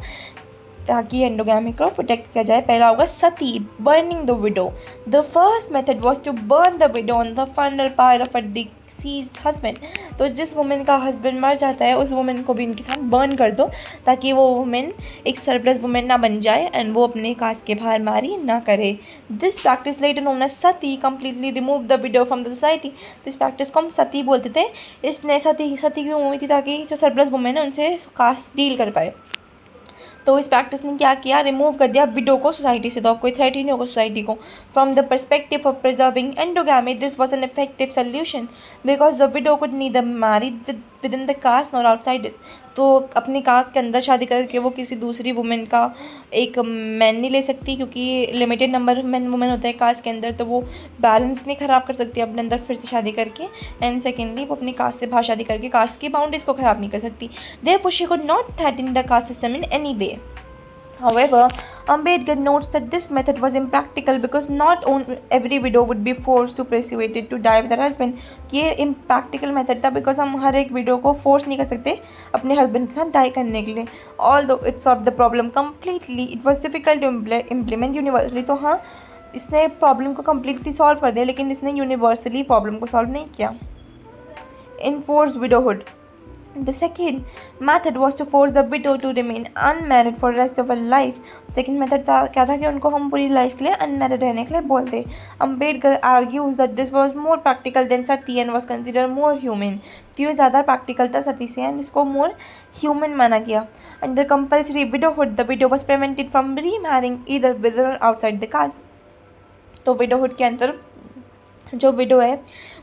ताकि एंडोगैमी को प्रोटेक्ट किया जाए। पहला होगा sati, burning the widow. The first method was to burn the widow on the funeral pyre of a deceased husband. तो जिस वुमेन का हस्बैंड मर जाता है उस वुमेन को भी इनके साथ बर्न कर दो ताकि वो वुमेन एक सरप्लस वुमेन ना बन जाए एंड वो अपने कास्ट के बाहर मैरी ना करे। This practice later known as sati completely remove the widow from the society. तो इस प्रैक्टिस को हम सती बोलते थे। इसने सती क्यों हुई थी? ताकि जो सरप्लस वुमेन है उनसे कास्ट डील कर पाए। तो इस प्रैक्टिस ने क्या किया? रिमूव कर दिया विडो को सोसाइटी से, तो कोई थ्रेट ही नहीं होगा सोसाइटी को। From the perspective of preserving endogamy this was an effective solution because the widow could neither marry within the caste nor outside it. तो अपनी कास्ट के अंदर शादी करके वो किसी दूसरी वुमेन का एक मैन नहीं ले सकती, क्योंकि लिमिटेड नंबर मैन वुमेन होता है कास्ट के अंदर, तो वो बैलेंस नहीं ख़राब कर सकती अपने अंदर फिर से शादी करके। एंड सेकेंडली वो अपनी कास्ट से बाहर शादी करके कास्ट की बाउंड्रीज को ख़राब नहीं कर सकती। Therefore she could not threaten the caste system in any way. However, Ambedkar notes that this method was impractical because not every widow would be forced to persuaded to die with her husband. ये impractical method था because हम हर एक widow को force नहीं कर सकते अपने husband के साथ die करने के लिए। Although it solved the problem completely, it was difficult to implement universally. तो हाँ, इसने problem को completely solve कर दिया, लेकिन इसने universally problem को solve नहीं किया। Enforced widowhood. The second method was to force the widow to remain unmarried for the rest of her life. Second method था क्या था कि उनको हम पूरी लाइफ के लिए unmarried रहने के लिए बोलते। Ambedkar argues that this was more practical than sati and was considered more human. तो ये ज़्यादा practical था सती से, and इसको more human माना गया। Under compulsory widowhood, the widow was prevented from remarrying either within or outside the caste. तो widowhood के अंदर जो विडो है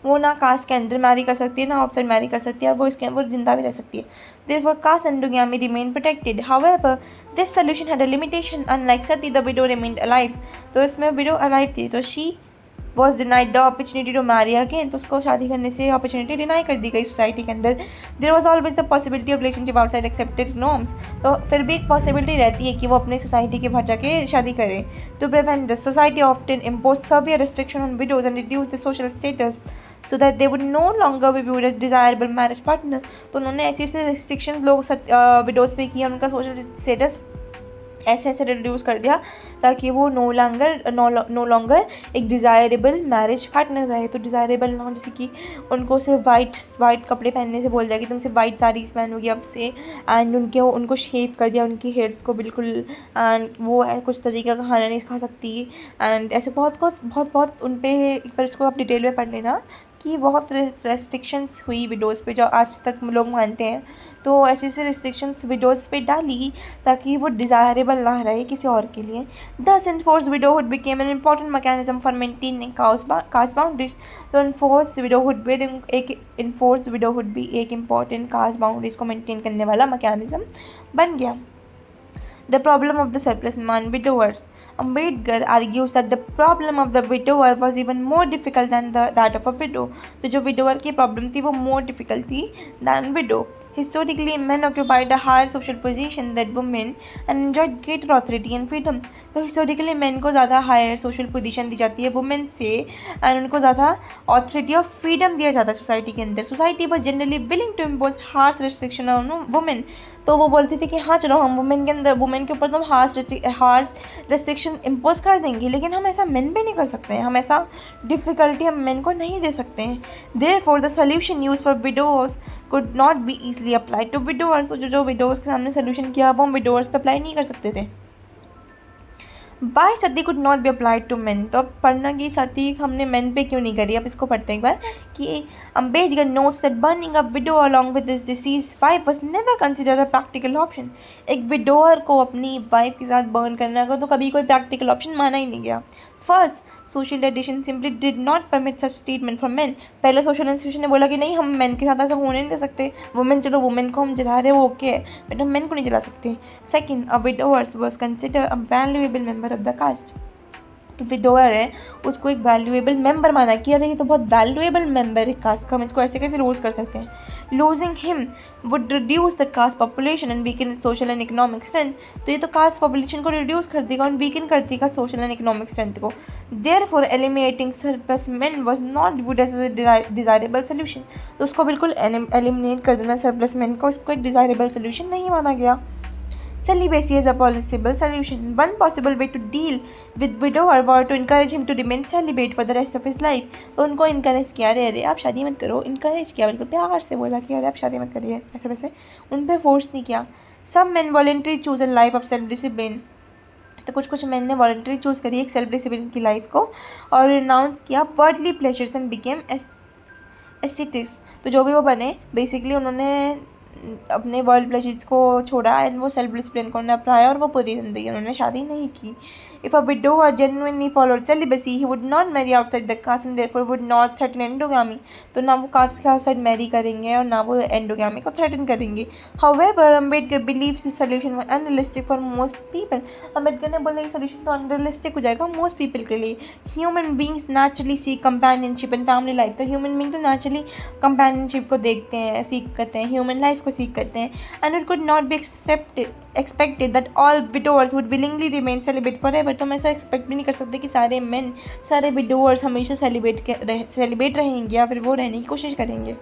वो ना कास्ट के अंदर मैरी कर सकती है ना आउटसाइड मैरी कर सकती है, और वो जिंदा भी रह सकती है। Therefore, caste endogamy remained protected. However, this solution had a limitation. Unlike Sati, the widow remained alive. तो इसमें विडो अलाइव थी, तो she was denied the opportunity to marry again. तो उसको शादी करने से अपॉर्चुनिटी डिनाई कर दी गई सोसाइटी के अंदर। There was always the possibility of relationship outside accepted norms. तो फिर भी एक पॉसिबिलिटी रहती है कि वो अपनी सोसाइटी के बाहर जाके शादी करें। To prevent this, society often impose severe restriction on widows and reduce the social status so that they would no longer be viewed as desirable marriage partner. तो उन्होंने ऐसे ऐसे रिस्ट्रिक्शन लोग विडोज पे किया, उनका सोशल स्टेटस ऐसे ऐसे रिड्यूस कर दिया ताकि वो नो लॉन्गर एक डिज़ायरेबल मैरिज पार्टनर रहे। तो डिज़ायरेबल ना, जैसे कि उनको सिर्फ वाइट कपड़े पहनने से बोल दिया कि तुम सिर्फ वाइट साड़ीज़ पहनोगी अब से, एंड उनको शेव कर दिया उनकी हेयर्स को बिल्कुल, एंड वो कुछ तरीके का खाना नहीं खा सकती, एंड ऐसे बहुत उन पर एक बार इसको आप डिटेल में पढ़ लेना कि बहुत रेस्ट्रिक्शंस हुई विडोज़ पे जो आज तक लोग मानते हैं। तो ऐसे ऐसे रिस्ट्रिक्शंस विडोज़ पे डाली ताकि वो डिज़ायरेबल ना रहे किसी और के लिए। Thus enforce widowhood became an important mechanism for maintaining caste boundaries. तो इन्फोर्स विडोहुड भी एक इम्पॉर्टेंट कास्ट बाउंड्रीज को मेंटेन करने वाला मैकेनिज्म बन गया। The problem of the surplus man widowers. Ambedkar argues that the problem of the widower was even more difficult than that of a widow. तो जो widower की problem थी वो more difficult थी than widow. Historically, men occupied a higher social position than women and enjoyed greater authority and freedom. तो historically men को ज़्यादा higher social position दी जाती है women से, and उनको ज़्यादा authority और freedom दिया जाता है society के अंदर। Society was generally willing to impose harsh restriction on women. तो वो बोलती थी कि हाँ चलो हम वुमेन के ऊपर तो हम हार्श रेस्ट्रिक्शन इम्पोज कर देंगे, लेकिन हम ऐसा मेन पे नहीं कर सकते हैं, हम ऐसा डिफ़िकल्टी हम मेन को नहीं दे सकते हैं। Therefore the solution use for widows could not be easily applied to widowers. तो जो विडोज़ के सामने सोल्यूशन किया वो हम विडोअर्स पे अप्लाई नहीं कर सकते थे। Why sati could not be applied to men. तो अब पढ़ना कि सती हमने मेन पे क्यों नहीं करी, अब इसको पढ़ते हैं एक बार कि Ambedkar notes that burning a window along with his disease wife was never considered a practical option. एक विडोअर को अपनी वाइफ के साथ बर्न करने का तो कभी कोई प्रैक्टिकल ऑप्शन माना ही नहीं गया। First, social tradition simply did not permit such treatment for main. पहले सोशल इंस्टीट्यूशन ने बोला कि नहीं हम मेन के साथ ऐसा होने नहीं दे सकते, वुमेन चलो वुमेन को हम जला रहे हैं वो ओके है, बट हम मेन को नहीं जला सकते। Second, a widowers was considered a valuable member of the caste. तो विडोअर है उसको एक वैल्यूएबल मेंबर माना कि अरे ये तो बहुत वैल्यूएबल मेंबर है कास्ट का, हम इसको ऐसे कैसे लूज कर सकते हैं। Losing him would reduce the caste population and weaken social and economic strength. तो ये तो कास्ट पॉपुलेशन को रिड्यूस कर देगा और वीकन कर देगा सोशल एंड इकोनॉमिक स्ट्रेंथ को। Therefore eliminating surplus men was not viewed as a desirable solution. तो उसको बिल्कुल एलिमिनेट कर देना सरप्लस मेन को, उसको एक डिजायरेबल सोल्यूशन नहीं माना गया। Celibacy is a possible solution. One possible way to deal with widower was to encourage him to remain celibate for the rest of his life. तो उनको encourage किया, अरे आप शादी मत करो, encourage किया, बिल्कुल प्यार से बोला कि अरे आप शादी मत करिए, ऐसे वैसे उन पर force नहीं किया। Some men voluntarily choose a life of self-discipline. तो कुछ men ने voluntarily choose करी एक self discipline की life को और renounce किया worldly pleasures and became ascetics। तो जो भी वो बने बेसिकली उन्होंने अपने वर्ल्ड प्लेजेस को छोड़ा एंड वो सेल्फ डिसिप्लिन को उन्होंने अपनाया और वो पूरी ज़िंदगी उन्होंने शादी नहीं की. If a widower genuinely followed celibacy, he would not marry outside the caste and therefore would not threaten endogamy. तो ना वो कास्ट के आउटसाइड मैरी करेंगे और ना वो एंडोगामी को थ्रेटन करेंगे. However, Ambedkar believes this solution was unrealistic for most people. Ambedkar ने बोला ये सोल्यूशन तो अनरियलिस्टिक हो जाएगा मोस्ट पीपल के लिए. Human beings naturally seek companionship in family life. तो ह्यूमन बींग तो नेचुरली कंपेनियनशिप को देखते हैं, सीख करते हैं, ह्यूमन लाइफ को सीख करते हैं. And it could not B expected that all widowers would willingly remain celibate forever. तो हम ऐसा एक्सपेक्ट भी नहीं कर सकते कि सारे मेन, सारे widowers हमेशा सेलिब्रेट रहेंगे या फिर वो रहने की कोशिश करेंगे.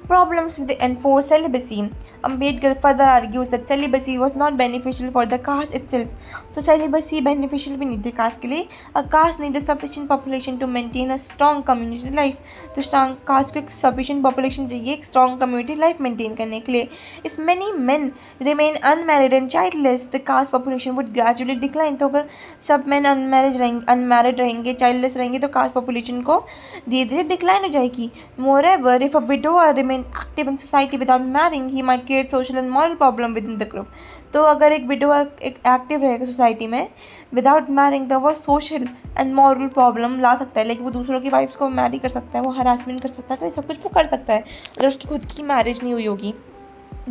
Problems with the enforced celibacy. Ambedkar further argues that celibacy was not beneficial for the caste itself. तो celibacy beneficial भी नहीं थी caste के लिए. A caste need a sufficient population to maintain a strong community life. तो strong caste को एक sufficient population चाहिए एक strong community life maintain करने के लिए. If many men remain unmarried and childless, the caste population would gradually decline. तो अगर सब men unmarried रहेंगे, childless रहेंगे तो caste population को धीरे धीरे decline हो जाएगी. Moreover, if a widower remain active in society without marrying, he might create social and moral problem within the group. तो अगर एक विडोअर एक एक्टिव रहेगा सोसाइटी में विदाउट मैरिंग तो वो सोशल एंड मॉरल प्रॉब्लम ला सकता है. लेकिन वो दूसरों की वाइफ्स को मैरी कर सकता है, वो हरासमेंट कर सकता है, तो ये सब कुछ वो कर सकता है अगर उसकी खुद की मैरिज नहीं हुई होगी.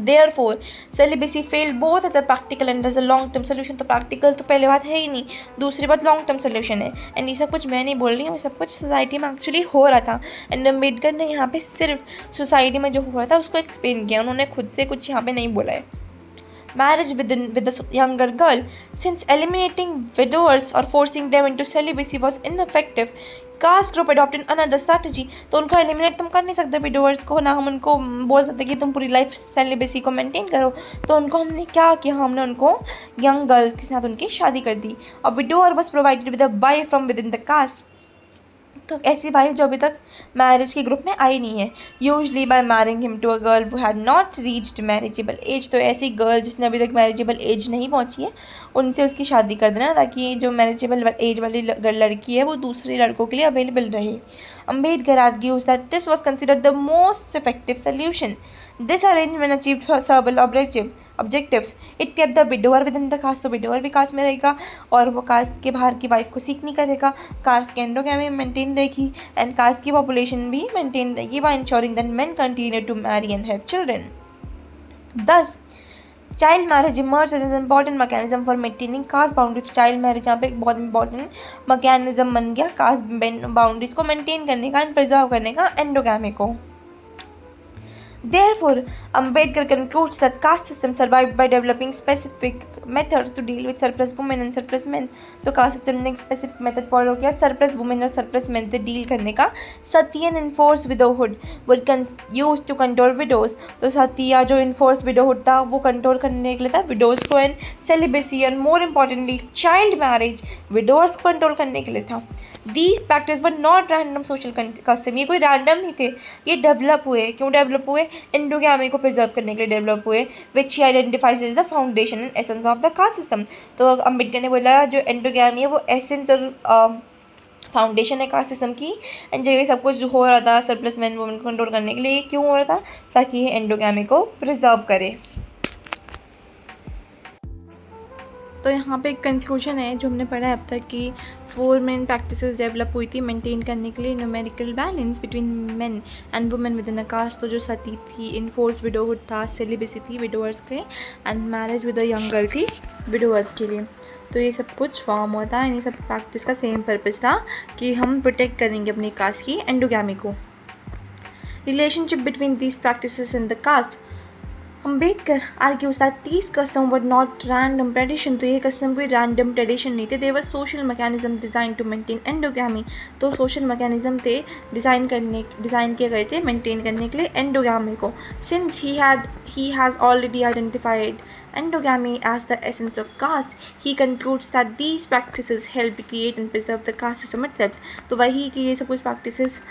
Therefore, celibacy failed both as a practical and as a long term solution. तो practical तो पहले बात है ही नहीं, दूसरी बात long term solution है. एंड ये सब कुछ मैं नहीं बोल रही हूँ, ये सब कुछ सोसाइटी में एक्चुअली हो रहा था. एंड अम्बेडकर ने यहाँ पे सिर्फ सोसाइटी में जो हो रहा था उसको एक्सप्लेन किया, उन्होंने खुद से कुछ यहाँ पे नहीं बोला है. Marriage with a younger girl. Since eliminating widowers or forcing them into celibacy was ineffective, caste group adopted another strategy. तो उनको एलिमिनेट तुम कर नहीं सकते विडोवर्स को, ना हम उनको बोल सकते कि तुम पूरी लाइफ सेलिबेसी को मेंटेन करो. तो उनको हमने क्या किया, हमने उनको यंग गर्ल्स के साथ उनकी शादी कर दी. और widower was provided with a wife from within the caste. तो ऐसी वाइफ जो अभी तक मैरिज के ग्रुप में आई नहीं है. Usually by marrying him to a girl who had not reached marriageable age. तो ऐसी गर्ल जिसने अभी तक मैरिजेबल एज नहीं पहुंची है उनसे उसकी शादी कर देना ताकि जो मैरिजेबल एज वाली लड़की है वो दूसरे लड़कों के लिए अवेलेबल रहे. Ambedkar argues that this was considered the most effective solution. This arrangement achieved several objectives. It kept the widower within the caste. तो widower भी caste में रहेगा और वो caste के बाहर की वाइफ को सीख नहीं करेगा. caste की endogamy मेंटेन रहेगी एंड caste की population भी मेंटेन रहेगी by ensuring that men continue to marry and have children. Thus, child marriage emerge as an important mechanism for maintaining caste boundaries. Child marriage यहाँ पे एक बहुत important mechanism बन गया कास्ट बाउंड्रीज को मेंटेन करने का एंड प्रिजर्व करने का एंडोगैमी को. Therefore, Ambedkar concludes that caste system survived by developing specific methods to deal with surplus women and surplus men. तो caste system ने specific method follow किया surplus women और surplus men से deal करने का. सती and enforced widowhood were used to control widows. तो सती या जो enforced widowhood था वो control करने के लिए था widows को, and celibacy and more importantly child marriage widowers को control करने के लिए था. These practices were not random social custom. ये कोई random नहीं थे, ये डेवलप हुए. क्यों डेवलप हुए? एंडोगैमी को प्रिजर्व करने के लिए डेवलप हुए. Which he identifies as the foundation and essence of the caste system. तो अम्बेडकर ने बोला जो एंडोगैमी है वो एसेंस और फाउंडेशन है कास्ट सिस्टम की. एंड ये सब कुछ जो हो रहा था सरप्लस मैन वुमेन को कंट्रोल करने के लिए क्यों हो रहा था, ताकि ये एंडोगैमी को प्रिजर्व करे. तो यहाँ पे एक कंक्लूजन है जो हमने पढ़ा है अब तक कि 4 मेन प्रैक्टिसेस डेवलप हुई थी मेंटेन करने के लिए numerical balance between men and women within a caste. तो जो सती थी, इनफोर्स विडोहुड था, सेलिबेसी थी विडोवर्स के लिए, and marriage with a young girl थी विडोवर्स के लिए. तो ये सब कुछ फॉर्म होता है, ये सब प्रैक्टिस का सेम पर्पस था कि हम प्रोटेक्ट करेंगे अपनी कास्ट की एंडोगैमी को. Relationship between these practices in the caste. Ambedkar argues that these customs were not random tradition. तो ये कस्टम कोई random tradition नहीं थे. They were social mechanism designed to maintain endogamy. तो social mechanism थे design किए गए थे मेंटेन करने के लिए endogamy को. Since he has already identified endogamy as the essence of caste, he concludes that these practices help create and preserve the caste system itself. तो वही कि ये सब कुछ practices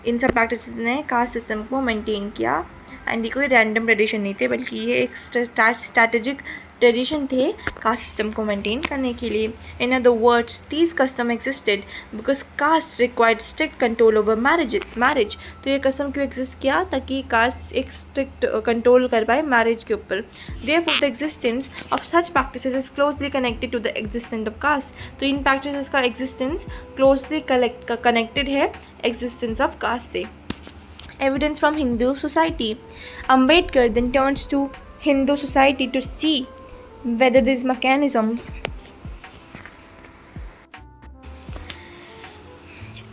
इन सब practices ने caste system को maintain किया. एंड ये कोई रैंडम ट्रेडिशन नहीं थे बल्कि ये एक स्ट्रैटेजिक ट्रेडिशन थे कास्ट सिस्टम को मेंटेन करने के लिए. In other words these custom existed because caste required strict control over marriage. तो ये कस्टम क्यों एग्जिस्ट किया? ताकि कास्ट एक स्ट्रिक्ट कंट्रोल कर पाए मैरिज के ऊपर. Therefore the existence of such practices is closely connected to the existence of caste. तो इन प्रैक्टिसेस का एग्जिस्टेंस क्लोजली कनेक्टेड है एग्जिस्टेंस ऑफ कास्ट से. Evidence from Hindu society. Ambedkar then turns to Hindu society to see whether these mechanisms.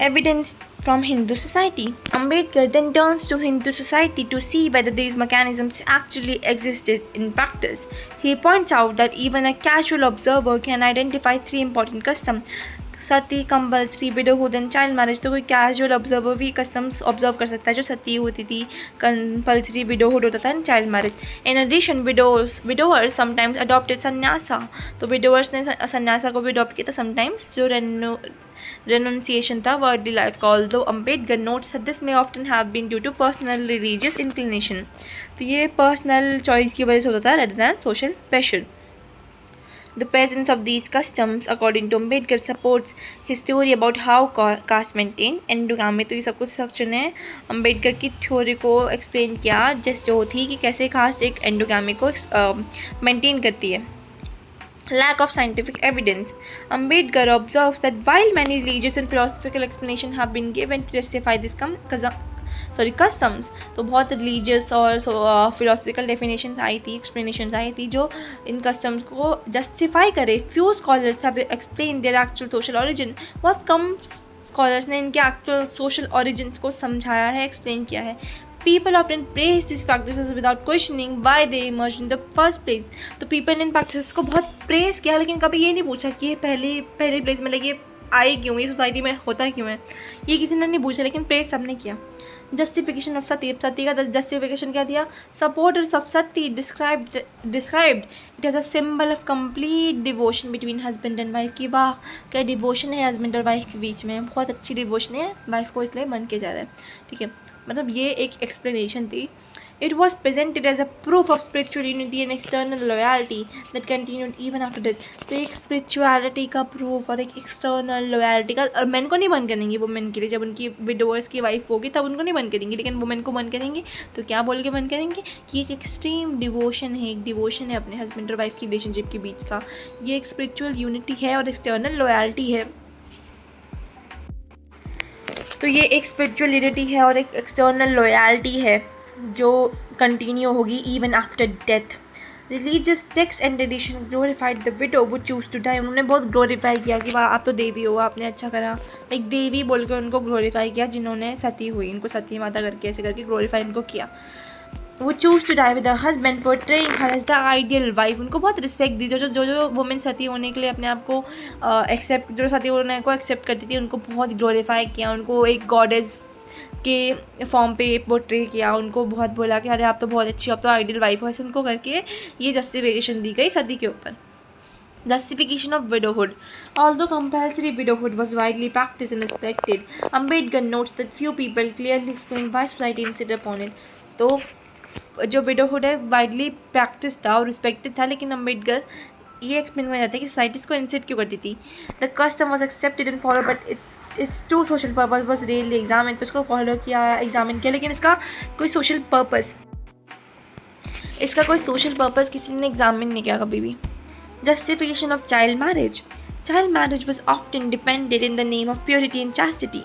Evidence from Hindu society. Ambedkar then turns to Hindu society to see whether these mechanisms actually existed in practice. He points out that even a casual observer can identify three important customs: sati, compulsory, widowhood and child marriage. तो कोई casual observer भी customs observe कर सकता है, जो सती होती थी, compulsory, widowhood होता था and child marriage. In addition widowers sometimes adopted sannyasa. तो विडोवर्स ने संन्यासा को भी अडॉप्ट किया था समटाइम्स, जो रेनुंसिएशन था वर्ल्डली लाइफ का. Although Ambedkar notes that this may often have been due to personal religious inclination. तो ये पर्सनल चॉइस की वजह से होता था rather than social pressure. The presence of these customs, according to Ambedkar, supports his theory about how caste maintain endogamy. तो ये सब कुछ सेक्शन है अम्बेडकर की थ्योरी को एक्सप्लेन किया, जैसे जो थी कि कैसे कास्ट एक एंडोगामी को मेंटेन करती है. Lack of scientific evidence. Ambedkar observes that while many religious and philosophical explanations have been given to justify this customs, तो बहुत रिलीजियस और फिलोसफिकल डेफिनेशन आई थी, एक्सप्लेनेशन आई थी जो इन कस्टम्स को जस्टिफाई करे. Few scholars have explain their actual social origin. बहुत कम scholars ने इनके एक्चुअल सोशल ओरिजिन्स को समझाया है, एक्सप्लेन किया है. People often praise these practices without questioning why they emerged in the first place. तो people ने इन practices को बहुत प्रेज किया, लेकिन कभी ये नहीं पूछा कि ये पहली प्लेस में लगी आई क्यों, ये सोसाइटी में होता क्यों है, ये किसी ने नहीं पूछा, लेकिन प्रेज सबने किया. जस्टिफिकेशन ऑफ सती. सती का जस्टिफिकेशन क्या दिया? Supporters of sati described it as a symbol of complete devotion between husband and wife. की वाह क्या डिवोशन है हस्बैंड और वाइफ के बीच में, बहुत अच्छी डिवोशन है, वाइफ को इसलिए बन के जा रहा है. ठीक है, मतलब ये एक एक्सप्लेनेशन थी. It was presented as a proof of spiritual unity and external loyalty that continued even after death. तो एक spirituality का proof और एक external loyalty का. और men को नहीं बंद करेंगी वुमेन के लिए, जब उनकी विडोवर्स की वाइफ होगी तब उनको नहीं बंद करेंगी, लेकिन वुमेन को बंद करेंगे. तो क्या बोल के बंद करेंगे कि एक एक्सट्रीम डिवोशन है, एक डिवोशन है अपने हस्बैंड और वाइफ की रिलेशनशिप के बीच का. ये एक स्पिरिचुअल यूनिटी है और एक्सटर्नल लॉयल्टी है. तो ये एक स्पिरिचुअल यूनिटी है और एक एक्सटर्नल लॉयल्टी है जो कंटिन्यू होगी even after death. Religious text and tradition glorified the widow would choose to die. उन्होंने बहुत ग्लोरीफाई किया कि वाह आप तो देवी हो, आपने अच्छा करा, एक देवी बोल के उनको ग्लोरीफाई किया जिन्होंने सती हुई, इनको सती माता करके ऐसे करके ग्लोरीफाई इनको किया. वो choose to die with her husband portraying her as the ideal wife. उनको बहुत रिस्पेक्ट दी. जो वुमेन सती होने के लिए अपने आप को एक्सेप्ट, जो सती होने को एक्सेप्ट करती थी, उनको बहुत ग्लोरीफाई किया, उनको एक गॉडेस के फॉर्म पे पोर्ट्रे किया, उनको बहुत बोला कि अरे आप तो बहुत अच्छी हो, आप तो आइडियल वाइफ हो. ऐसे उनको करके ये जस्टिफिकेशन दी गई सती के ऊपर. Justification of widowhood. Although compulsory widowhood was widely practiced and respected, Ambedkar notes that few people clearly explain why society insisted upon it. तो जो widowhood है वाइडली प्रैक्टिस था और रिस्पेक्टेड था, लेकिन अम्बेडकर ये एक्सप्लेन करना चाहते हैं कि सोसाइटी इसको इंसिस्ट क्यों करती थी. The custom was accepted and follow but its true social purpose was really examine. तो इसको फॉलो किया, एग्जामिन किया, लेकिन इसका कोई सोशल पर्पस किसी ने एग्जामिन नहीं किया कभी भी. Justification of child marriage. Child marriage was often defended in the name of purity and chastity.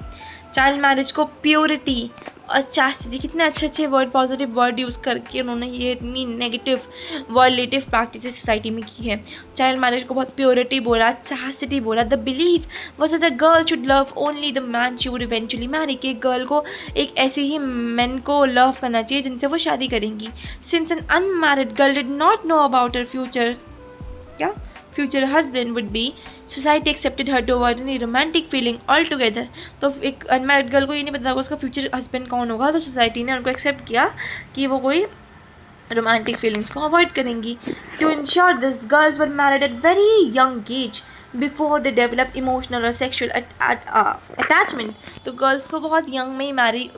Child marriage को purity और chastity, कितने अच्छे अच्छे वर्ड, पॉजिटिव वर्ड यूज़ करके उन्होंने ये इतनी नेगेटिव वर्लेटिव प्रैक्टिसेस सोसाइटी में की है. चाइल्ड मैरिज को बहुत प्योरिटी बोला, chastity बोला. The belief was that a girl should love only the man she would eventually marry. कि गर्ल को एक ऐसे ही मैन को लव करना चाहिए जिनसे वो शादी करेंगी. Since an unmarried girl did not know about her future husband would be, society accepted her to avoid any romantic feeling altogether. तो एक अनमैरिड गर्ल को ये नहीं पता होगा उसका फ्यूचर हस्बैंड कौन होगा, तो सोसाइटी ने उनको एक्सेप्ट किया कि वो कोई रोमांटिक फीलिंग्स को अवॉइड करेंगी. To ensure this girls were married at very young age. Before they develop emotional और सेक्शुअल अटैचमेंट। तो गर्ल्स को बहुत यंग में ही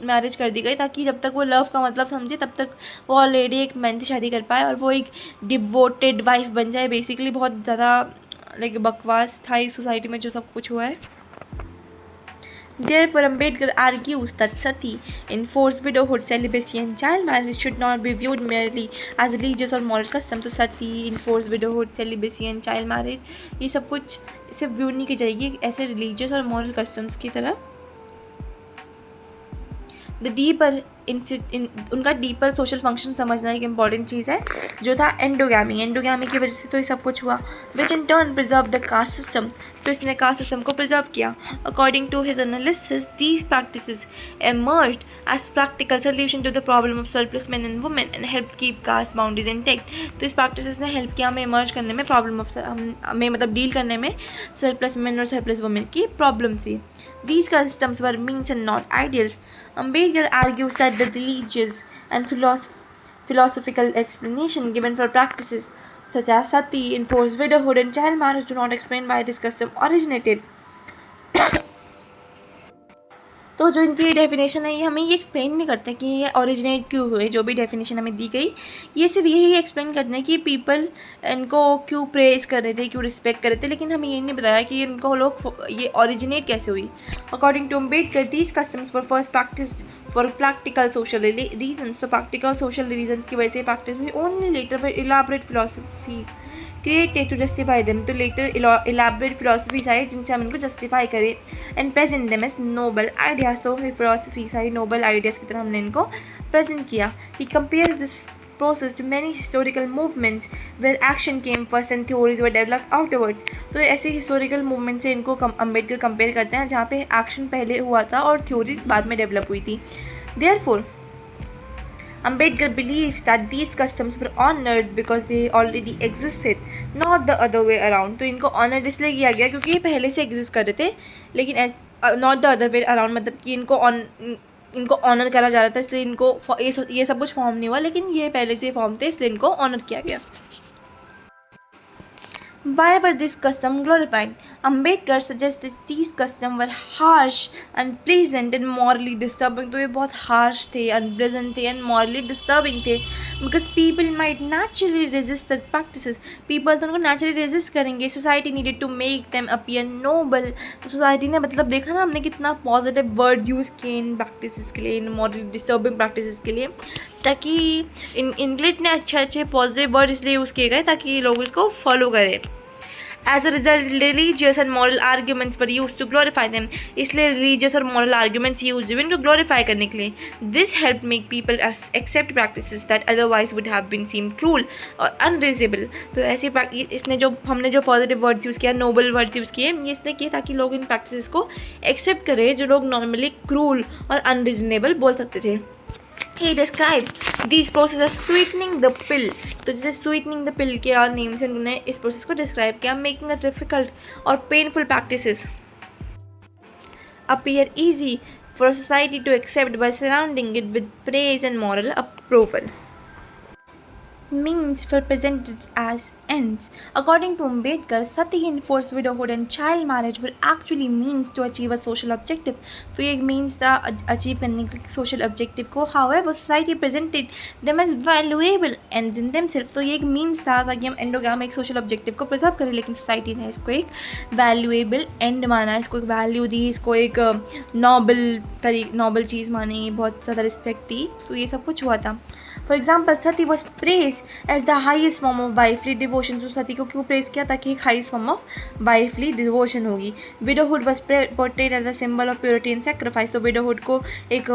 मैरिज कर दी गई ताकि जब तक वो लव का मतलब समझे तब तक वो ऑलरेडी एक मैन से शादी कर पाए और वो एक डिवोटेड वाइफ बन जाए। बेसिकली बहुत ज़्यादा लाइक बकवास था इस सोसाइटी में जो सब कुछ हुआ है। Therefore, Ambedkar argues that sati, enforced widowhood, celibacy and child marriage should not be viewed merely as religious or moral custom. तो sati, enforced widowhood, celibacy and child marriage ये सब कुछ सिर्फ व्यू नहीं की जाएगी ऐसे religious और moral customs की तरह। द डीपर उनका डीपर सोशल फंक्शन समझना एक इम्पॉर्टेंट चीज़ है जो था एंडोगैमी की वजह से तो ये सब कुछ हुआ। Which in turn preserve the caste system, तो इसने कास्ट सिस्टम को प्रिजर्व किया। According to his analysis these practices emerged as practical solution to the problem of surplus men and women and helped keep caste boundaries intact। तो इस practices ने help किया हमें emerge करने में प्रॉब्लम ऑफ हमें मतलब डील करने में सरप्लस मेन और सरप्लस वुमेन की प्रॉब्लम से। These customs were means and not ideals. Ambedkar argues that the religious and philosophical explanation given for practices such as sati, enforced widowhood and child marriage do not explain why this custom originated। तो जो इनकी definition है ये हमें ये explain नहीं करते कि ये ओरिजिनेट क्यों हुए। जो भी डेफिनेशन हमें दी गई ये सिर्फ यही एक्सप्लेन करते हैं कि पीपल इनको क्यों प्रेज कर रहे थे, क्यों रिस्पेक्ट कर रहे थे, लेकिन हमें ये नहीं बताया कि इनको लोग ये ओरिजिनेट कैसे हुई। According to Ambedkar these customs were first practised for practical social reasons. तो प्रैक्टिकल सोशल रीजन्स की वजह से प्रैक्टिस हुई। Only later for elaborate philosophies created to justify them। तो later elaborate philosophies आए जिनसे हम इनको justify करें and present them as noble ideas। तो philosophies आई noble ideas की तरह हमने इनको present किया। He compares this process to many historical movements where action came first and theories were developed afterwards। तो ऐसे historical movement से इनको अम्बेडकर कंपेयर करते हैं जहाँ पे action पहले हुआ था और theories बाद में develop हुई थी। Therefore Ambedkar believes that these customs were honored because they already existed, not the other way around। तो इनको honored इसलिए किया गया क्योंकि ये पहले से exist कर रहे थे, लेकिन not the other way around मतलब कि इनको ऑनर करा जा रहा था इसलिए इनको ये सब कुछ फॉर्म नहीं हुआ, लेकिन ये पहले से फॉर्म थे इसलिए इनको ऑनर किया गया। Why were this custom glorified? Ambedkar suggests that these customs were harsh, unpleasant and morally disturbing। तो ये बहुत harsh थे, unpleasant थे and morally disturbing थे because people might naturally resist such practices। people तो उनको naturally resist करेंगे। society needed to make them appear noble। तो society ने मतलब देखा ना हमने कितना positive words use किए इन practices के लिए, इन morally disturbing practices के लिए, ताकि इनके लिए इतने अच्छे पॉजिटिव वर्ड इसलिए यूज़ किए गए ताकि लोग इसको फॉलो करें। As a result, religious and moral arguments were used to glorify them। इसलिए religious और moral arguments यूज हुए इनको glorify करने के लिए। This helped make people accept practices that otherwise would have been seen cruel और unreasonable। तो ऐसी इसने जो हमने जो positive words यूज़ किया, noble words यूज़ किए, ये इसने किए ताकि लोग इन practices को accept करें जो लोग normally cruel और unreasonable बोल सकते थे। He described these process as sweetening the pill। तो जैसे sweetening the pill के और नेम से उन्होंने इस प्रोसेस को डिस्क्राइब किया। making a difficult और painful practices appear easy for a society to accept by surrounding it with praise and moral approval। Means were presented as ends। According to Ambedkar, sati, enforced widowhood and child marriage were actually means to achieve a social objective। तो ये means था achieve करने के social objective को। However, society presented them as valuable ends in themselves। तो ये एक means था ताकि हम endogamy एक social objective को preserve करें, लेकिन society ने इसको एक valuable end माना, इसको एक value दी, इसको एक noble चीज़ मानी, बहुत ज़्यादा respect दी। तो ये सब कुछ हुआ था। For example, sati was praised as the highest form of wifely devotion। तो सती को क्यों प्रेज किया? ताकि एक highest form of wifely devotion होगी। Widowhood was portrayed as a symbol of purity and sacrifice। तो widowhood को एक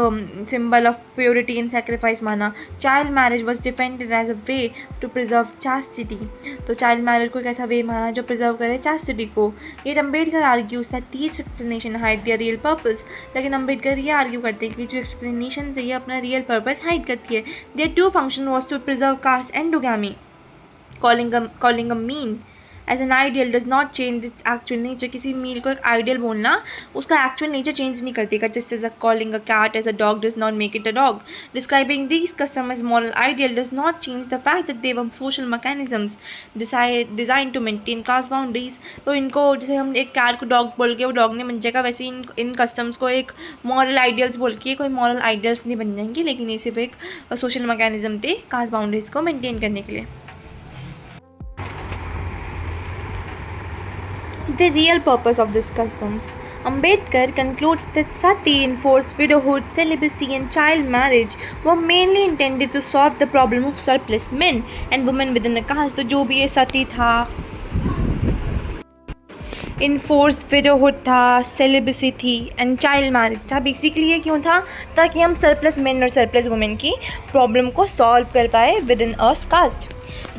symbol of purity and sacrifice माना। Child marriage was defended as a way to preserve chastity। तो child marriage को एक ऐसा way माना जो preserve करे chastity को। Yet Ambedkar argues that these explanations hide their real purpose। लेकिन अम्बेडकर ये आर्ग्यू करते हैं कि जो explanation है ये अपना real purpose hide करती है। Their true function was to preserve caste endogamy, calling a mean as an ideal does not change its actual nature. किसी मील को एक आइडियल बोलना उसका एक्चुअल नेचर चेंज नहीं करती का, just as a calling a cat as a dog does not make it a dog. Describing these custom as moral ideal does not change the fact that they were social mechanisms designed to maintain class boundaries. तो इनको जैसे हम एक cat को dog बोल के वो dog नहीं बन जाएगा, वैसे इन कस्टम्स को एक मॉरल आइडियल्स बोल के कोई मॉरल आइडियल्स नहीं बन जाएंगे, लेकिन ये सिर्फ एक सोशल मैकेनिज्म थे कास्ट बाउंड्रीज को मेंटेन करने के लिए। The real purpose of these customs. Ambedkar concludes that sati enforced widowhood, celibacy and child marriage were mainly intended to solve the problem of surplus men and women within a caste. तो जो भी ये सती था, enforce widowhood था, celibacy थी and child marriage था, basically ये क्यों था, ताकि हम सरप्लस मेन और सरप्लस वुमेन की प्रॉब्लम को सॉल्व कर पाए within a caste.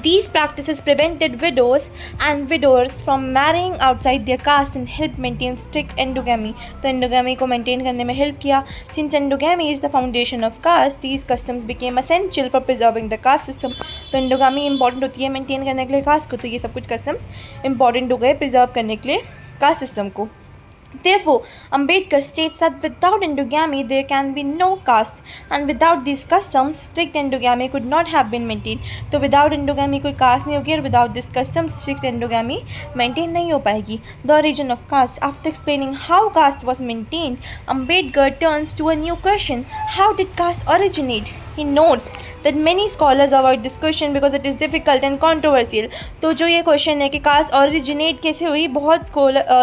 These practices prevented widows and widowers from marrying outside their caste and helped maintain strict endogamy. तो endogamy को maintain करने में help किया. Since endogamy is the foundation of caste, these customs became essential for preserving the caste system. तो endogamy important होती है maintain करने के लिए caste को, तो ये सब कुछ customs important हो गए preserve करने के लिए caste system को. Therefore, Ambedkar states that without endogamy there can be no caste, and without these customs, strict endogamy could not have been maintained. तो without endogamy कोई caste नहीं होगी और without this custom strict endogamy maintain नहीं हो पाएगी. The origin of caste. After explaining how caste was maintained, Ambedkar turns to a new question: how did caste originate? He notes that many scholars avoid this question because it is difficult and controversial. तो जो ये question है कि cast originate कैसे हुई, बहुत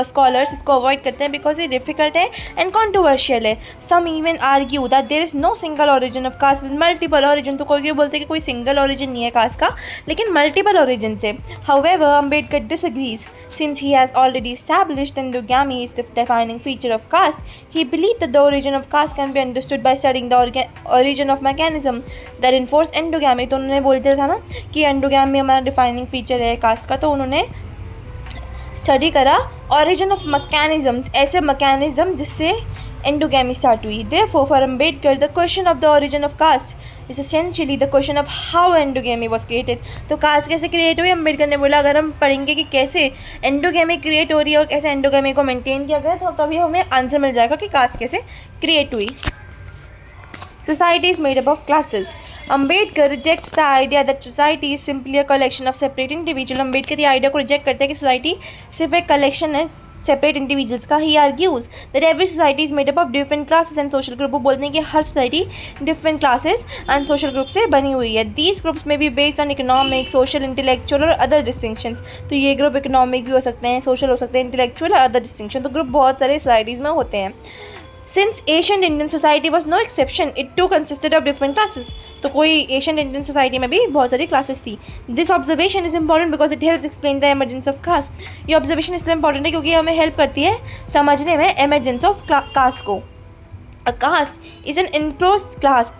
scholars इसको avoid करते हैं बिकॉज ये डिफिकल्ट है एंड कॉन्ट्रोवर्शियल है. Some even argue that there is no single origin of caste with multiple origin. तो कोई बोलते हैं कि कोई सिंगल ओरिजिन नहीं है कास्ट का, लेकिन मल्टीपल ओरिजिन से. However, Ambedkar disagrees. Since he has already established endogamy is the defining feature of caste, he believed that the origin of caste can be understood by studying the origin of mechanism that enforce endogamy. तो उन्होंने बोल दिया था ना कि endogamy हमारा defining feature है cast का, तो उन्होंने स्टडी करा origin of mechanisms, ऐसे मैकेनिज्म जिससे endogamy स्टार्ट हुई. Therefore, for Ambedkar, the question of the origin of caste is essentially the question of how endogamy was created. तो कास्ट कैसे क्रिएट हुई, अम्बेडकर ने बोला अगर हम पढ़ेंगे कि कैसे एंडोगेमी क्रिएट हो रही है और कैसे एंडोगेमी को मेंटेन किया गया, तो तभी हमें आंसर मिल जाएगा कि कास्ट कैसे क्रिएट हुई. Society is made up of classes. Ambedkar rejects the idea that society is simply a collection of separate individuals. Ambedkar ये आइडिया को रिजेक्ट करते हैं कि सोसाइटी सिर्फ एक कलेक्शन है सेपरेट इंडिविजुअल्स का. He argues that every society is made up of different classes and social group. वो बोलते हैं कि हर society different classes and social group से बनी हुई है. These groups may be based on economic, social, intellectual और अदर डिस्टिंक्शंस. तो ये ग्रुप इकोनॉमिक भी हो सकते हैं, सोशल हो सकते हैं, इंटेलेक्चुअल और अदर डिस्टिंक्शन. तो ग्रुप बहुत सारे सोसाइटीज़ में होते हैं. Since ancient Indian society was no exception, it too consisted of different classes. तो कोई एशियन इंडियन सोसाइटी में भी बहुत सारी क्लासेस थी. This observation is important because it helps explain the emergence of caste. ये ऑब्जर्वेशन इसलिए इंपॉर्टेंट है क्योंकि हमें हेल्प करती है समझने में एमरजेंस ऑफ कास्ट को. A caste is an enclosed class.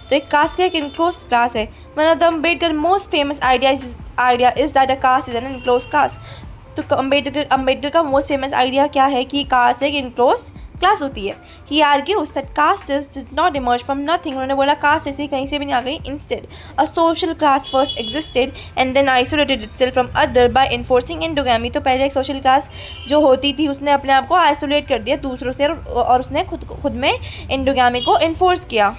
तो एक कास्ट का एक इनक्लोज्ड क्लास है. One of the Ambedkar most famous idea is that a caste is an enclosed caste. तो अम्बेडकर का मोस्ट फेमस आइडिया क्या है कि कास्ट एक इनक्लोज्ड क्लास होती है. He argues that caste did not emerge from nothing. उन्होंने बोला कास्ट ऐसे कहीं से भी नहीं आ गई. Instead a social class first existed and then isolated itself from other by enforcing endogamy. तो पहले एक सोशल क्लास जो होती थी उसने अपने आप को आइसोलेट कर दिया दूसरों से और उसने खुद में एंडोगैमी को इन्फोर्स किया.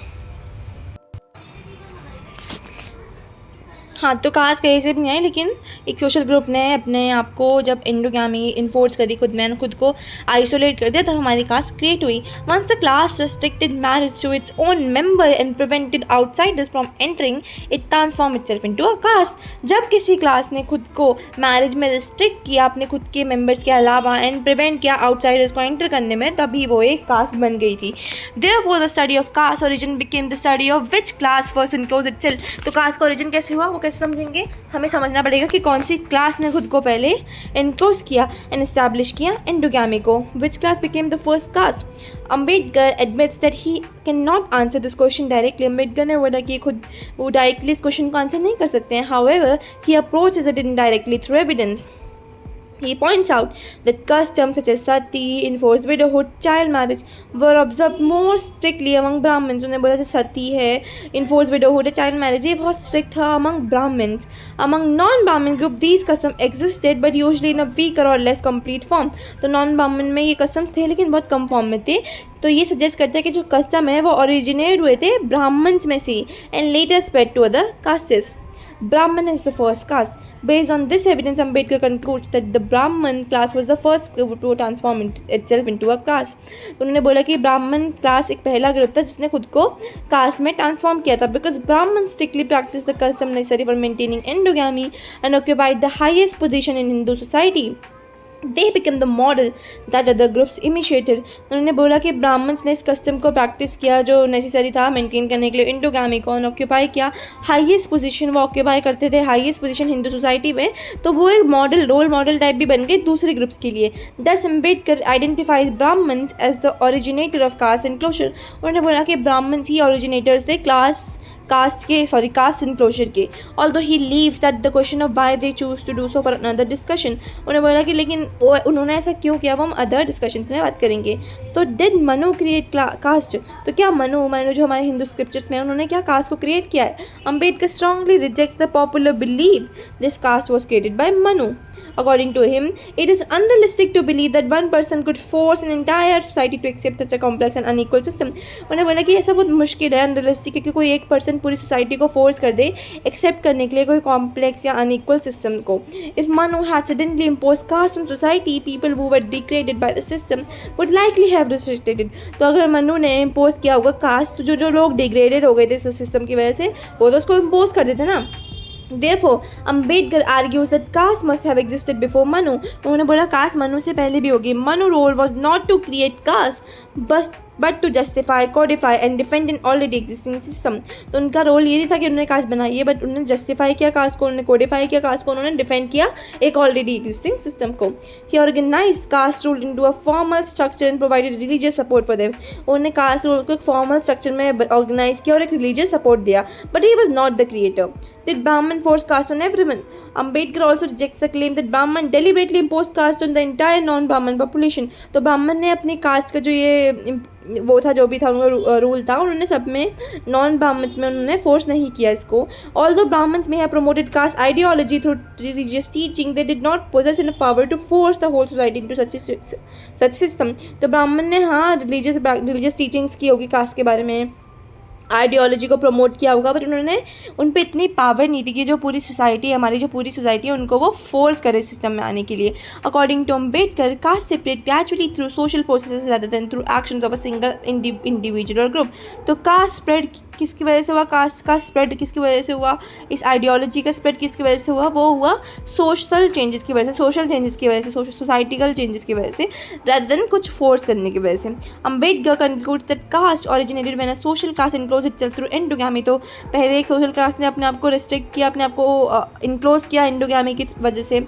हाँ, तो कास्ट कहीं से भी नहीं आई, लेकिन एक सोशल ग्रुप ने अपने आप को जब एंडोगैमी इन्फोर्स करी, खुद को आइसोलेट कर दिया, तब हमारी कास्ट क्रिएट हुई. Once the class restricted marriage to its own member and prevented outsiders from entering, it transform itself into a caste. जब किसी क्लास ने खुद को मैरिज में रिस्ट्रिक्ट किया अपने खुद के मेंबर्स के अलावा एंड प्रिवेंट किया आउटसाइडर्स को एंटर करने में, तभी वो एक कास्ट बन गई थी. Therefore the study of caste origin became the study of which class first enclose itself. तो कास्ट का ओरिजिन कैसे हुआ वो कैसे समझेंगे, हमें समझना पड़ेगा कि कौन सी क्लास ने खुद को पहले इनक्लोज किया एंड एस्टैब्लिश किया एंडोगैमी को. Which class became the first caste. Ambedkar admits that he can not answer this question directly. Ambedkar ने बोला कि खुद वो डायरेक्टली इस क्वेश्चन को आंसर नहीं कर सकते हैं. However he approaches it indirectly through evidence. He points out that customs such as sati, enforced widowhood, child marriage were observed more strictly among Brahmins. उन्होंने बोला जैसे सती है, enforced widowhood है, child marriage ये बहुत strict था among Brahmins. Among non-Brahmin group these customs existed but usually in a weaker or less complete form. तो non-Brahmin में ये customs थे लेकिन बहुत कम फॉर्म में थे. तो ये सजेस्ट करता है कि जो कस्टम है वो ओरिजिनेट हुए थे ब्राह्मण्स में से and later spread to other castes. Brahman is the first caste. Based on this evidence, Ambedkar concludes that the Brahman class was the first group to transform itself into a class. तो उन्होंने बोला कि ब्राह्मण class एक पहला group था जिसने खुद को कास्ट में ट्रांसफॉर्म किया था. Because Brahman strictly practiced the custom necessary for maintaining endogamy and occupied the highest position in Hindu society. They became the model that other groups imitated. उन्होंने बोला कि ब्राह्मण्स ने इस कस्टम को प्रैक्टिस किया जो नेसेसरी था मेंटेन करने के लिए इंडोगामी को, ऑक्यूपाई किया हाईएस्ट पोजीशन. वो ऑक्यूपाई करते थे हाईएस्ट पोजीशन हिंदू सोसाइटी में, तो वो एक मॉडल रोल मॉडल टाइप भी बन गए दूसरे ग्रुप्स के लिए. Thus Ambedkar identifies Brahmans as the originator of caste enclosure. उन्होंने बोला कि ब्राह्मण्स ही ओरिजिनेटर्स थे कास्ट इनक्लोजर के. Although he leaves that the question of why they choose to do so for another discussion. उन्होंने बोला कि लेकिन उन्होंने ऐसा क्यों किया वो हम अदर डिस्कशंस में बात करेंगे. तो डिड मनु क्रिएट कास्ट. तो क्या मनु जो हमारे हिंदू स्क्रिप्चर्स में उन्होंने क्या कास्ट को क्रिएट किया है. Ambedkar strongly rejects the popular believe this caste was created by Manu. According to him, it is unrealistic to believe that one person could force an entire society to accept such a complex and unequal system. उन्होंने बोला कि ऐसा बहुत मुश्किल है, unrealistic है कि कोई एक पर्सन पूरी सोसाइटी को फोर्स कर दे एक्सेप्ट करने के लिए कोई कॉम्प्लेक्स या अनइक्वल सिस्टम को. If Manu had suddenly imposed caste on society, people who were degraded by the system would likely have resisted it. तो अगर मनु ने इम्पोज किया होगा कास्ट, तो जो लोग डिग्रेडेड हो गए थे इस सिस्टम की वजह से वो तो उसको इम्पोज कर देते ना. Therefore, Ambedkar argues that caste must have existed before Manu. उन्होंने बोला कास्ट मनु से पहले भी होगी. Manu role was not to create caste, but to justify, codify and defend an already existing system. तो उनका रोल ये नहीं था कि उन्होंने कास्ट बनाई है, बट उन्होंने जस्टिफाई किया कास्ट को, उन्होंने कोडिफाई किया कास्ट को, उन्होंने डिफेंड किया एक ऑलरेडी एग्जिस्टिंग सिस्टम को. He organized caste rule into a formal structure and provided religious support for them. उन्होंने कास्ट रूल को एक फॉर्मल स्ट्रक्चर में ऑर्गेनाइज किया और एक रिलीजियस सपोर्ट दिया. But he was not the creator. Did Brahman force caste on everyone? Ambedkar also rejects the claim that Brahman deliberately imposed caste on the entire non-Brahman population. तो ब्राह्मण ने अपनी cast का जो ये वो था जो भी था उनका रूल था उन्होंने सब में नॉन ब्राह्मण्स में उन्होंने फोर्स नहीं किया इसको. Although Brahmins may have promoted caste ideology through religious teaching, they did not possess enough power to force the whole society into such system. तो ब्राह्मण ने हाँ रिलीजियस टीचिंग्स की होगी कास्ट के बारे में, आइडियोलॉजी को प्रमोट किया होगा, बट उन्होंने उन पर इतनी पावर नहीं थी कि जो पूरी सोसाइटी हमारी जो पूरी सोसाइटी है उनको वो फोर्स करे सिस्टम में आने के लिए. According to Ambedkar, caste separate gradually through social processes rather than through actions of a single individual और ग्रुप. तो कास्ट स्प्रेड किसकी वजह से हुआ, कास्ट का स्प्रेड किसकी वजह से हुआ, इस आइडियोलॉजी का स्प्रेड किसकी वजह से हुआ, वो हुआ सोशल चेंजेस की वजह से, सोशल चेंजेस की वजह से, सोसाइटिकल चेंजेस की वजह से, रादर देन कुछ फोर्स करने की वजह से. Ambedkar concludes that caste originated when a social caste enclose itself through endogamy. तो पहले एक सोशल कास्ट ने अपने आप को रिस्ट्रिक्ट किया, अपने आप को इनक्लोज किया एंडोगैमी की वजह से.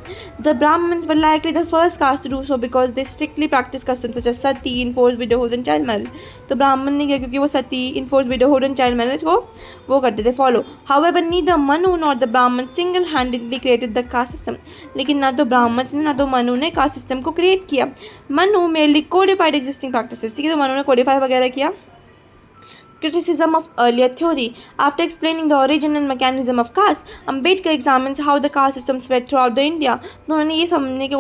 The Brahmins were likely the first caste to do so because they strictly practice customs such as sati, enforced widowhood and child marriage. तो ब्राह्मण ने किया क्योंकि वो sati, enforced widowhood and child marriage को वो करते थे follow. However neither Manu not the Brahmin single handedly created the caste system. लेकिन ना तो ब्राह्मण ने ना तो मनु ने कास्ट सिस्टम को क्रिएट किया. Manu merely codified existing practices. ठीक है, तो मनु ने कोडिफाई वगैरह किया. Criticism of earlier theory. After explaining the origin and mechanism of caste, Ambedkar examines how the caste system spread throughout the India. तो उन्होंने ये समझने की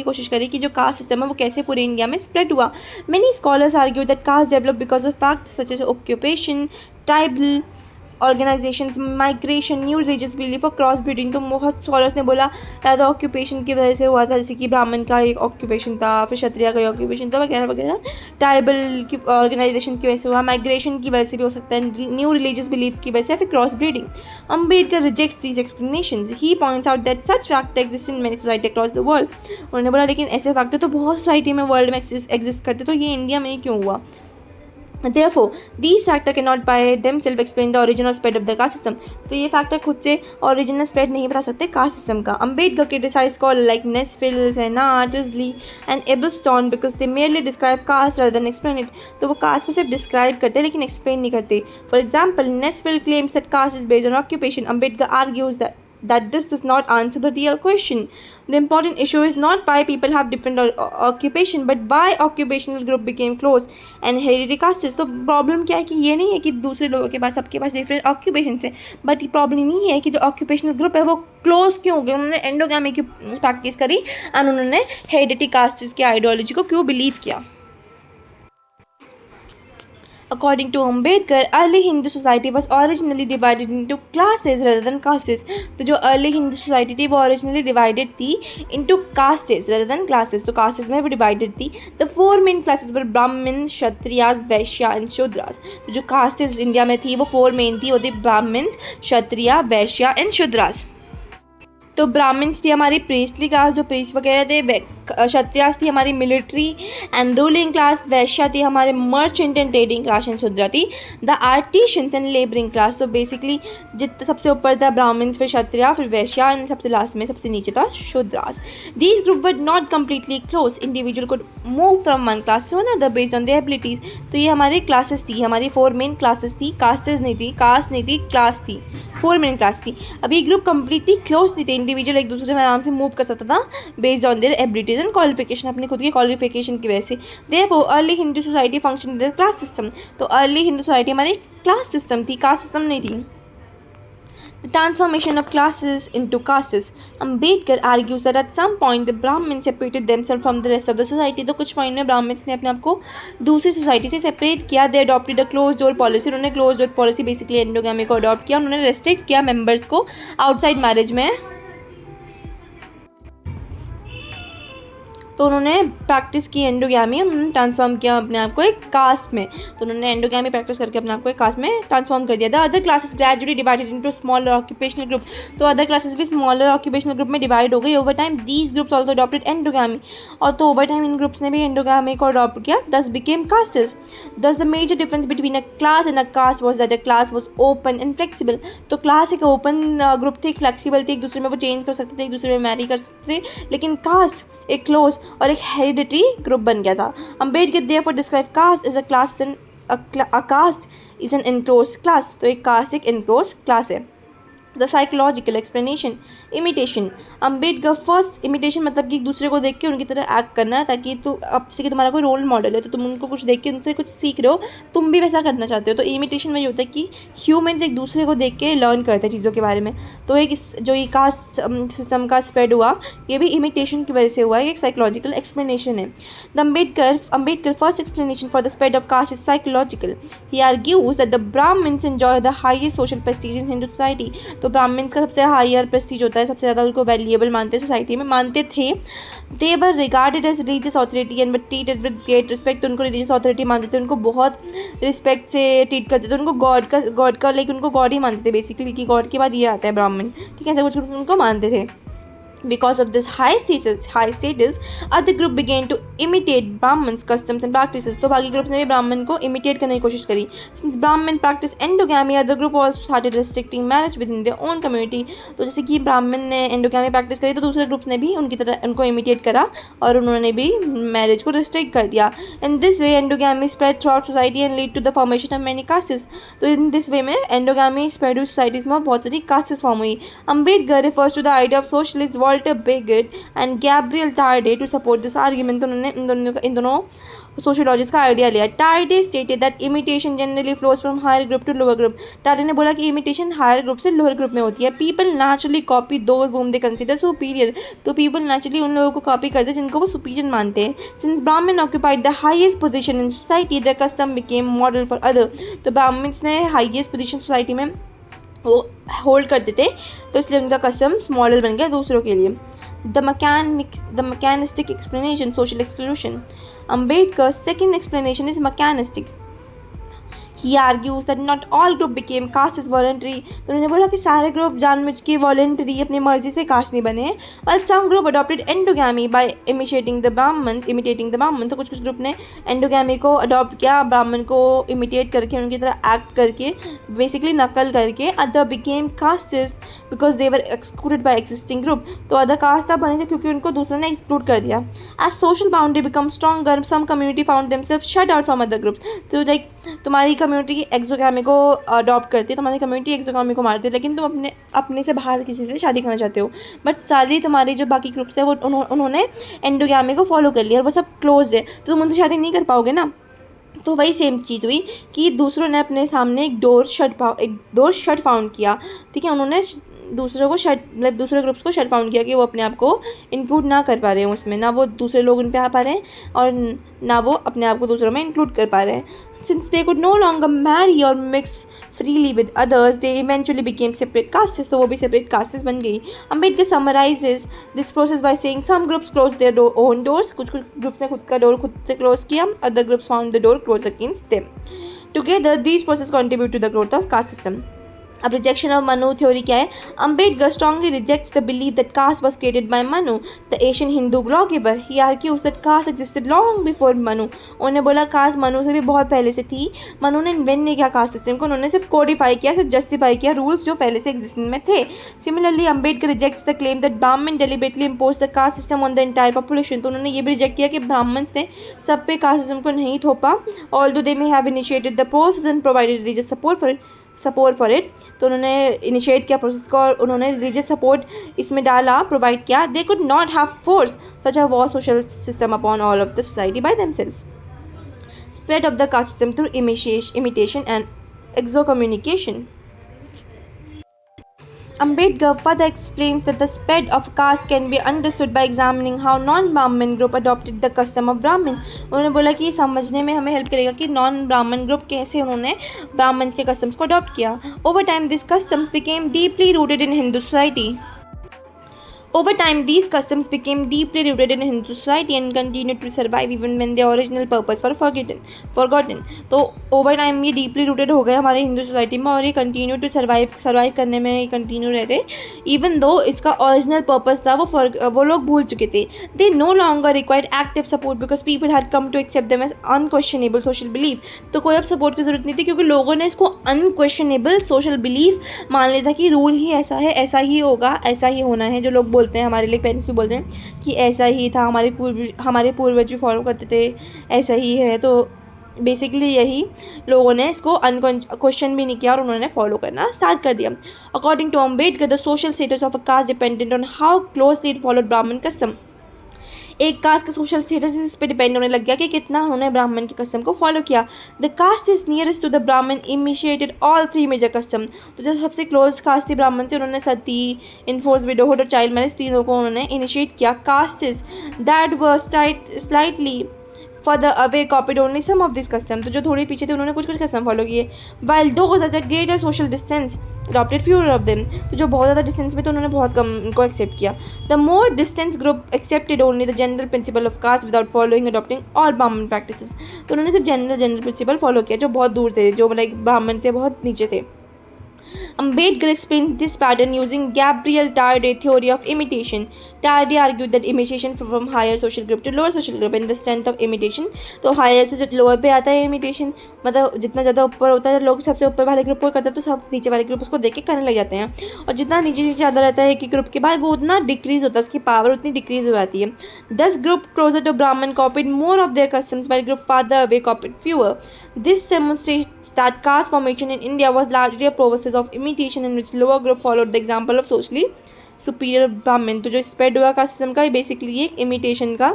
कोशिश करी कि जो कास्ट सिस्टम है वो कैसे पूरे इंडिया में स्प्रेड हुआ. Many scholars argue that caste developed because of factors such as occupation, tribal organisations, migration, new religious belief और क्रॉस ब्रीडिंग. तो बहुत स्कॉलर्स ने बोला या तो ऑक्यूपेशन की वजह से हुआ था, जैसे कि ब्राह्मण का एक ऑक्यूपेशन था, फिर क्षत्रिय का ऑक्यूपेशन था वगैरह वगैरह. ट्राइबल की ऑर्गेनाइजेशन की वजह से हुआ, माइग्रेशन की वजह से भी हो सकता है, न्यू रिलीजियस बिलीफ की वजह से, फिर cross breeding. Ambedkar rejects these explanations. He points out that such factor exist in many society across the world. उन्होंने बोला लेकिन ऐसे फैक्टर तो बहुत सोसाइटी में वर्ल्ड में एग्जिस्ट करते, तो ये इंडिया में ही क्यों हुआ. Therefore, these factors cannot by themselves explain the origin or spread of the caste system. तो ये फैक्टर खुद से ओरिजिनल स्प्रेड नहीं बता सकते कास्ट सिस्टम का. Ambedkar criticize scholar like Nesfield, Senart, Risley and Ibbetson because they merely describe caste rather than explain it. तो वो कास्ट में सिर्फ डिस्क्राइब करते हैं लेकिन एक्सप्लेन नहीं करते. For example, Nesfield claims that caste is based on occupation. Ambedkar argues that that this does not answer the real question. The important issue is not why people have different occupation, but why occupational group became close and hereditary castes. तो problem क्या है कि ये नहीं है कि दूसरे लोगों के पास सबके पास डिफरेंट ऑक्यूपेशन है, बट प्रॉब्लम नहीं है कि जो ऑक्यूपेशनल ग्रुप है वो क्लोज क्यों हो गए, उन्होंने एंडोगैमी की प्रैक्टिस करी और उन्होंने हेरिडिटी कास्ट्स की आइडियोलॉजी को क्यों बिलीव किया. According to Ambedkar, early Hindu society was originally divided into classes rather than castes. तो जो early Hindu society थी वो originally divided थी into castes rather than classes. तो castes में वो divided थी. The four main classes were Brahmins, Kshatriyas, Vaishya and Shudras. तो जो castes इंडिया में थी वो four main थी, वो थी Brahmins, Kshatriya, Vaishya and Shudras. तो ब्राह्मण्स थी हमारी प्रीस्टली क्लास, जो प्रीस्ट वगैरह थे. क्षत्रियास थी हमारी military and ruling class. Vaishya थी हमारे merchant and trading class. And Shudra थी the artisans and labouring class. तो बेसिकली सबसे ऊपर था ब्राह्मण्स, फिर क्षत्रिया, फिर वैश्या एंड सबसे लास्ट में सबसे नीचे था Shudras. These group were not completely close. Individual को move from one class to another based on their abilities. तो ये हमारी क्लासेस थी, हमारी फोर मेन क्लासेस थी. कास्टेस नहीं थी, कास्ट नहीं थी, क्लास थी, फोर मेन क्लास थी. अब ये ग्रुप कम्प्लीटली क्लोज नहीं थे. इंडिविजुअल एक दूसरे में आराम से मूव कर सकता था based on their abilities and qualification, अपनी खुद की क्वालिफिकेशन की वजह से. Therefore early Hindu society function in class system. तो अर्ली हिंदू सोसाइटी हमारी क्लास सिस्टम थी, कास्ट सिस्टम नहीं थी. The transformation of classes into castes. Ambedkar argues that at some point the Brahmins separated themselves from the rest of the society. तो कुछ point में Brahmins ने अपने आप को दूसरी सोसाइटी से सेपरेट किया. They adopted a close door policy. उन्होंने close door policy basically endogamy को अडॉप्ट किया. उन्होंने रेस्ट्रिक्ट किया मेंबर्स को आउटसाइड मैरिज में. तो उन्होंने प्रैक्टिस की एंडोगैमी, उन्होंने ट्रांसफॉर्म किया अपने आप को एक कास्ट में. तो उन्होंने एंडोगैमी प्रैक्टिस करके अपने आप को एक कास्ट में ट्रांसफॉर्म कर दिया. The other classes gradually divided into smaller occupational group. तो अदर क्लासेस भी स्मॉलर ऑक्यूपेशनल ग्रुप में डिवाइड हो गई. Over time these groups also adopted endogamy. और तो ओवर टाइम इन ग्रुप्स ने भी एंडोगैमी को अडॉप्ट किया. Thus became castes. Thus the major difference between a class and a caste was that a class was open and flexible. तो class एक open group थी, flexible थी, एक दूसरे में वो चेंज कर सकते थे, एक दूसरे में मैरी कर सकते थे. लेकिन कास्ट एक क्लोज और एक हेरिडिटरी ग्रुप बन गया था. Ambedkar therefore describe caste as a class and a caste is an enclosed class. तो एक कास्ट एक एनक्लोज्ड क्लास है. The psychological explanation. Imitation. Ambedkar first imitation मतलब कि एक दूसरे को देख के उनकी तरह एक्ट करना, ताकि तो अब जैसे कि तुम्हारा कोई रोल मॉडल है तो तुम उनको कुछ देख के उनसे कुछ सीख रहे हो, तुम भी वैसा करना चाहते हो. तो इमिटेशन वही होता है कि ह्यूमन्स एक दूसरे को देख के लर्न करते हैं चीज़ों के बारे में. तो एक जो ये कास्ट सिस्टम का स्प्रेड हुआ ये भी इमिटेशन की वजह से हुआ है. एक साइकोलॉजिकल एक्सप्लेनेशन है. The Ambedkar first explanation for the spread of caste is psychological. He argues that the Brahmans enjoy the highest social prestige in Hindu society. तो ब्राह्मण्स का सबसे हायर प्रेस्टीज होता है, सबसे ज़्यादा उनको वैल्यूएबल मानते हैं, सोसाइटी में मानते थे. They were regarded as religious authority and were treated with great respect. उनको रिलीजियस अथॉरिटी मानते थे, उनको बहुत रिस्पेक्ट से ट्रीट करते थे. उनको गॉड का लाइक उनको गॉड ही मानते थे बेसिकली, कि गॉड के बाद ये आता है ब्राह्मण. ठीक है, ऐसा कुछ उनको मानते थे. Because of this high status, other group began to imitate Brahmins' customs and practices. तो बाकी ग्रुप्स ने भी ब्राह्मण को इमिटेट करने की कोशिश करी. Since Brahmin practice endogamy, other group also started restricting marriage within their own community. तो जैसे कि ब्राह्मण ने एंडोगैमी प्रैक्टिस करी तो दूसरे ग्रुप्स ने भी उनकी तरह उनको इमिटेट करा और उन्होंने भी मैरिज को रिस्ट्रिक्ट कर दिया. In this way, endogamy spread throughout society and lead to the formation of many castes. तो in this way में एंडोगैमी स्प्रेड हुई सोसाइटीज़ में बहुत सारी कास्टेस फॉर्म हुई. Ambedkar refers to the idea of socialist Walter Bagot and Gabriel Tarde to support this argument. तो उन्होंने इन दोनों सोशियोलॉजिस्ट का आइडिया लिया. Tarde stated that imitation generally flows from higher group to lower group. Tarde ने बोला कि imitation higher group से lower group में होती है. People naturally copy those whom they consider superior. तो पीपल नेचुरली उन लोगों को कॉपी करते हैं जिनको वो सुपीरियर मानते हैं. सिंस ब्राह्मण occupied the highest position in society the custom became model for other. तो ब्राह्मण्स ने हाईएस्ट पोजीशन सोसाइटी में वो होल्ड करते थे, तो इसलिए उनका कस्टम मॉडल बन गया दूसरों के लिए. The mechanistic explanation, social exclusion. Ambedkar's second explanation is mechanistic. He argues that not all group became castes voluntary. तो उन्होंने बोला कि सारे ग्रुप जानबूझ के वॉलेंटरी अपनी मर्जी से कास्ट नहीं बने. While some group adopted endogamy by imitating the Brahmins. तो कुछ ग्रुप ने एंडोगैमी को अडॉप्ट किया, ब्राह्मण को इमिटेट करके उनकी तरह एक्ट करके बेसिकली नकल करके. Other became castes because they were excluded by existing group. तो अदर कास्ट तब बने थे क्योंकि उनको दूसरों ने एक्सक्लूड कर दिया. As social boundary becomes stronger, some community found themselves shut out from other groups. तो लाइक तुम्हारी कम्युनिटी एक्सोगामी को अडॉप्ट करती है, तुम्हारी कम्युनिटी एक्सोगामी को मारती है, लेकिन तुम अपने से बाहर किसी से शादी करना चाहते हो, बट सारी तुम्हारी जो बाकी ग्रुप्स है वो उन्होंने एंडोगामी को फॉलो कर लिया और वो सब क्लोज है, तो तुम उनसे शादी नहीं कर पाओगे ना। तो वही सेम चीज़ हुई कि दूसरों ने अपने सामने एक डोर शट फाउंड किया, ठीक है। उन्होंने दूसरों को मतलब दूसरे ग्रुप्स को शट फाउंड किया कि वो अपने आप को इंक्लूड ना कर पा रहे हैं उसमें, ना वो दूसरे लोग उन पे आ पा रहे हैं और ना वो अपने आप को दूसरों में इंक्लूड कर पा रहे हैं। Since they could no longer marry or mix freely with others, they eventually became separate castes. तो वो भी separate castes बन गई। Ambedkar summarizes this process by saying some groups closed their own doors. कुछ ग्रुप्स ने खुद का door खुद से क्लोज किया, other groups found the door closed against them. Together, these processes contribute to the growth of caste system. अब rejection of Manu theory क्या है? Ambedkar strongly rejects the believe that caste was created by Manu, the Asian Hindu lawgiver. He argues that caste existed long before Manu. उन्होंने बोला cast Manu से भी बहुत पहले से थी। मनु ने इन्वेंट नहीं किया कास्ट सिस्टम को, उन्होंने सिर्फ कोडिफाई किया, सिर्फ जस्टिफाई किया रूल्स जो पहले से एग्जिस्टेंस में थे। Similarly Ambedkar rejects the claim that Brahmin deliberately impose the caste system on the entire population. तो उन्होंने ये भी रिजेक्ट किया कि ब्राह्मण्स ने सब पे कास्ट सिस्टम को नहीं थोपा, although they may have initiated the process and provided religious support for it. तो उन्होंने इनिशिएट किया प्रोसेस को और उन्होंने रिलीजियस सपोर्ट इसमें डाला, प्रोवाइड किया। They could not have force such a war social system upon all of the society by themselves. Spread of the caste system through imitation and excommunication. Ambedkar further explains that the spread of caste can be understood by examining how non-Brahmin group adopted the custom of Brahmin. उन्होंने बोला कि समझने में हमें help करेगा कि non ब्राह्मण group कैसे उन्होंने ब्राह्मण्स के कस्टम्स को अडॉप्ट किया। Over time, these customs became deeply rooted in Hindu society. Over time, these customs became deeply rooted in Hindu society and continued to survive even when their original purpose were forgotten. तो over time ये deeply rooted हो गए हमारे Hindu society में और ये continue to survive करने में ये continue रह गए, even though इसका original purpose था वो लोग भूल चुके थे। They no longer required active support because people had come to accept them as unquestionable social belief. तो कोई अब support की ज़रूरत नहीं थी क्योंकि लोगों ने इसको unquestionable social belief मान लिया था कि रूल ही ऐसा है, ऐसा ही होगा, ऐसा ही होना है। जो लोग बोलते हैं, हमारे लिए पेरेंट्स भी बोलते हैं कि ऐसा ही था, हमारे पूर्वज भी फॉलो करते थे, ऐसा ही है। तो बेसिकली यही लोगों ने इसको क्वेश्चन भी नहीं किया और उन्होंने फॉलो करना स्टार्ट कर दिया। According to Ambedkar, the social status of a caste dependent on how closely it followed Brahmin custom. एक कास्ट का सोशल स्टेटस इस पर डिपेंड होने लग गया कि कितना उन्होंने ब्राह्मण के कस्टम को फॉलो किया। The caste is nearest to the Brahmin initiated all 3 major custom. तो जो सबसे क्लोज कास्ट थी ब्राह्मण से, उन्होंने सती, इनफोर्स विडोहुड और चाइल्ड मैरिज तीनों को उन्होंने इनिशिएट किया। Castes that were slightly further away copied only some of this custom. तो जो थोड़ी पीछे थे उन्होंने कुछ कस्टम फॉलो किए। While those at the greater social distance adopted fewer of them। तो जो बहुत ज़्यादा डिस्टेंस में तो उन्होंने बहुत कम उनको एक्सेप्ट किया। The more distance group accepted only the general principle of caste without following adopting all Brahmin practices. तो उन्होंने सिर्फ जनरल प्रिंसिपल फॉलो किया जो बहुत दूर थे, जो लाइक ब्राह्मण से बहुत नीचे थे। Ambedkar explained this pattern using Gabriel Tarde theory of imitation. Tarde argued that imitation from higher social group to lower social group and the strength of imitation. तो higher से जो lower पे आता है imitation, मतलब जितना ज़्यादा ऊपर होता है, लोग सबसे ऊपर वाले ग्रुप को करते हैं तो सब नीचे वाले ग्रुप उसको देख के करने लग जाते हैं, और जितना नीचे ज़्यादा रहता है कि ग्रुप के बाद वो उतना डिक्रीज होता है, उसकी पावर उतनी डिक्रीज हो जाती है। 10 group closer to Brahmin copied more of their customs while group farther away copied fewer. This demonstrates that caste formation in India was largely a process of imitation in which lower group followed the example of socially superior Brahmin. तो जो spread हुआ cast system का, basically एक imitation का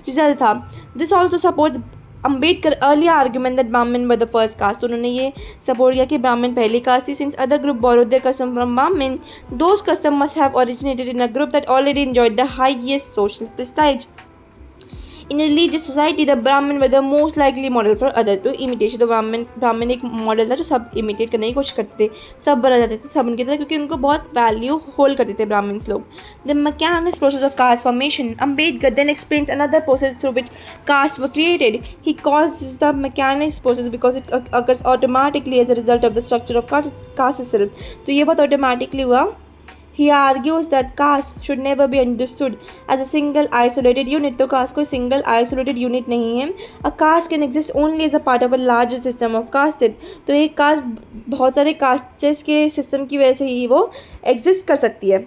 result था। This also supports Ambedkar earlier argument that ब्राह्मण were the first cast. उन्होंने ये सपोर्ट किया कि ब्राह्मण पहली कास्ट थी। Since other group borrowed their custom from Brahmin, those custom must have originated in a group that already enjoyed the highest social prestige. In a religious society, the Brahmin were the most likely model for others to imitation. तो ब्राह्मण एक model था जो सब imitate करने की कोशिश करते थे, सब बना जाते थे सब उनकी तरह, क्योंकि उनको बहुत वैल्यू होल्ड करते थे ब्राह्मण्स लोग। The mechanics process of caste formation. Ambedkar then explains another process through which castes were created. He calls this the mechanics process because it occurs automatically as a result of the structure of caste itself. तो ये बहुत automatically हुआ। He argues that caste should never be understood as a single isolated unit. तो caste कोई single isolated unit नहीं है। A caste can exist only as a part of a larger system of castes. तो एक caste बहुत सारे castes के system की वजह से ही वो exist कर सकती है।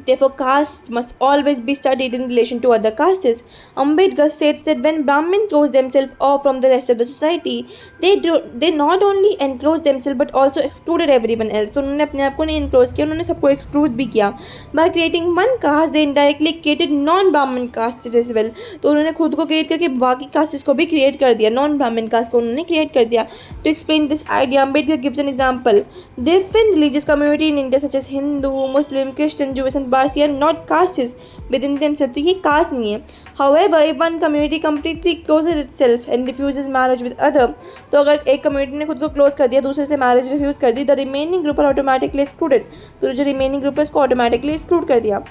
Therefore, castes must always be studied in relation to other castes. Ambedkar states that when Brahmins close themselves off from the rest of the society, they not only enclose themselves but also excluded everyone else. तो उन्होंने अपने आप को नहीं enclose किया, उन्होंने सबको exclude भी किया. By creating one caste, they indirectly created non-Brahmin castes as well. तो उन्होंने खुद को create करके बाकी castes को भी create कर दिया, non-Brahmin caste को उन्होंने create कर दिया. To explain this idea, Ambedkar gives an example. Different religious community in India such as Hindu, Muslim, Christian, Jewish and Parsi are not castes within themselves. तो ये caste नहीं है. However, if one community completely closes itself and refuses marriage with other, तो अगर एक community ने खुद को close कर दिया, दूसरे से marriage refuse कर दी, the remaining group are automatically excluded. तो जो remaining group है उसको automatically exclude कर दिया.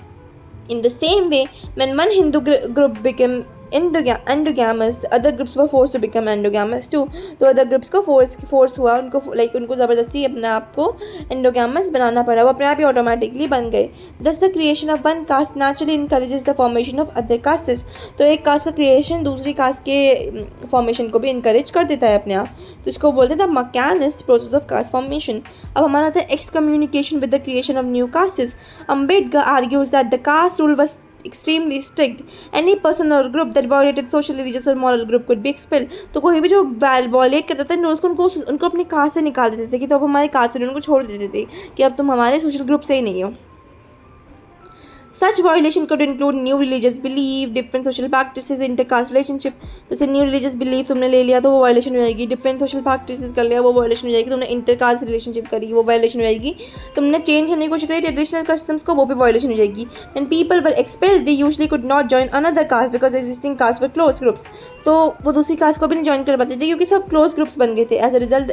In the same way, when one Hindu group became endogamous, other groups were forced to become endogamous too. तो other groups को force हुआ, उनको ज़बरदस्ती अपने आप को endogamous बनाना पड़ा, वो अपने आप ही automatically बन गए. Thus the creation of one caste naturally encourages the formation of other castes. तो एक caste का creation दूसरी caste के formation को भी encourage कर देता है अपने आप. तो इसको बोलते हैं the mechanist process of caste formation. अब हमारा आता है excommunication with the creation of new castes. Ambedkar argues that the caste rule was extremely strict. Any person or group that violated social, religious or moral group could be expelled. तो कोई भी जो violate करता था उनको अपनी cast से निकाल देते थे कि तो अब हमारे कास्ट से उनको छोड़ देते थे कि अब तुम हमारे सोशल ग्रुप से ही नहीं हो. Such violation could include new religious belief, different social practices, intercaste relationship. जैसे new religious belief तुमने ले लिया तो वो violation हो जाएगी. Different social practices कर लिया वो violation हो जाएगी. तुमने intercaste relationship करी वो violation हो जाएगी. तुमने change करने की कोशिश करी traditional customs को वो भी violation हो जाएगी. When people were expelled, they usually could not join another caste because existing castes were closed groups. तो वो दूसरी caste को भी नहीं join कर पाते थे क्योंकि सब closed groups बन गए थे. As a result,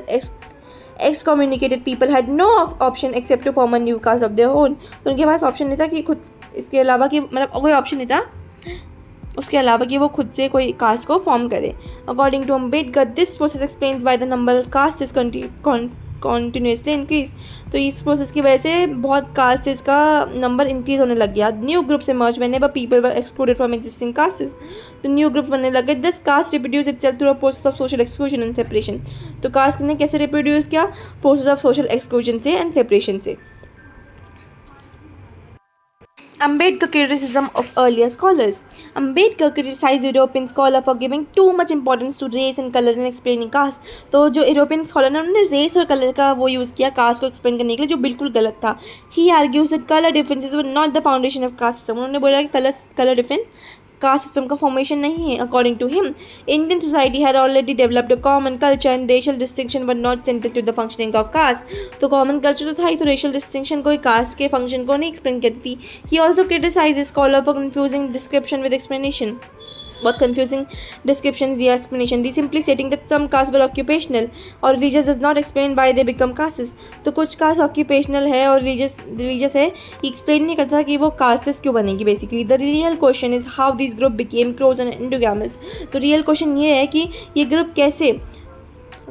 excommunicated people had no option except to form a new caste of their own. तो उनके पास option नहीं था कि खुद इसके अलावा कि मतलब कोई ऑप्शन नहीं था उसके अलावा कि वो खुद से कोई कास्ट को फॉर्म करे. According to Ambedkar this process explains why the number of caste is continuously increase. तो इस प्रोसेस की वजह से बहुत कास्टेस का नंबर इंक्रीज होने लग गया. New groups emerge whenever people were excluded from existing castes. तो न्यू ग्रुप बनने लग गए. This caste reproduce itself through a process of social exclusion and separation. तो कास्ट ने कैसे रिप्रोड्यूस किया? प्रोसेस ऑफ सोशल एक्सक्लूजन से एंड सेपरेशन से. Ambedkar criticism of earlier scholars. Ambedkar criticized European scholar for giving too much importance to race and color in explaining caste. तो जो European scholar ने उन्होंने race और colour का वो use किया कास्ट को एक्सप्लेन करने के लिए जो बिल्कुल गलत था. He argues that color differences were not the foundation of caste system. उन्होंने बोला कि कलर डिफरेंस कास्ट सिस्टम का फॉर्मेशन नहीं है. According to him, Indian society had already developed a common culture and racial distinction were not central to the functioning of caste. तो common culture तो था ही, तो रेशियल डिस्टिंक्शन कोई caste के फंक्शन को नहीं एक्सप्लेन करती थी. He also criticize scholar for confusing description with explanation. बहुत confusing description दिया explanation दी, simply stating that some castes were occupational और religious does not explain why they become castes. तो कुछ caste occupational है और religious है, ये explain नहीं करता कि वो castes क्यों बनेगी. basically the real question is how these group became close and endogamous. तो real question ये है कि ये group कैसे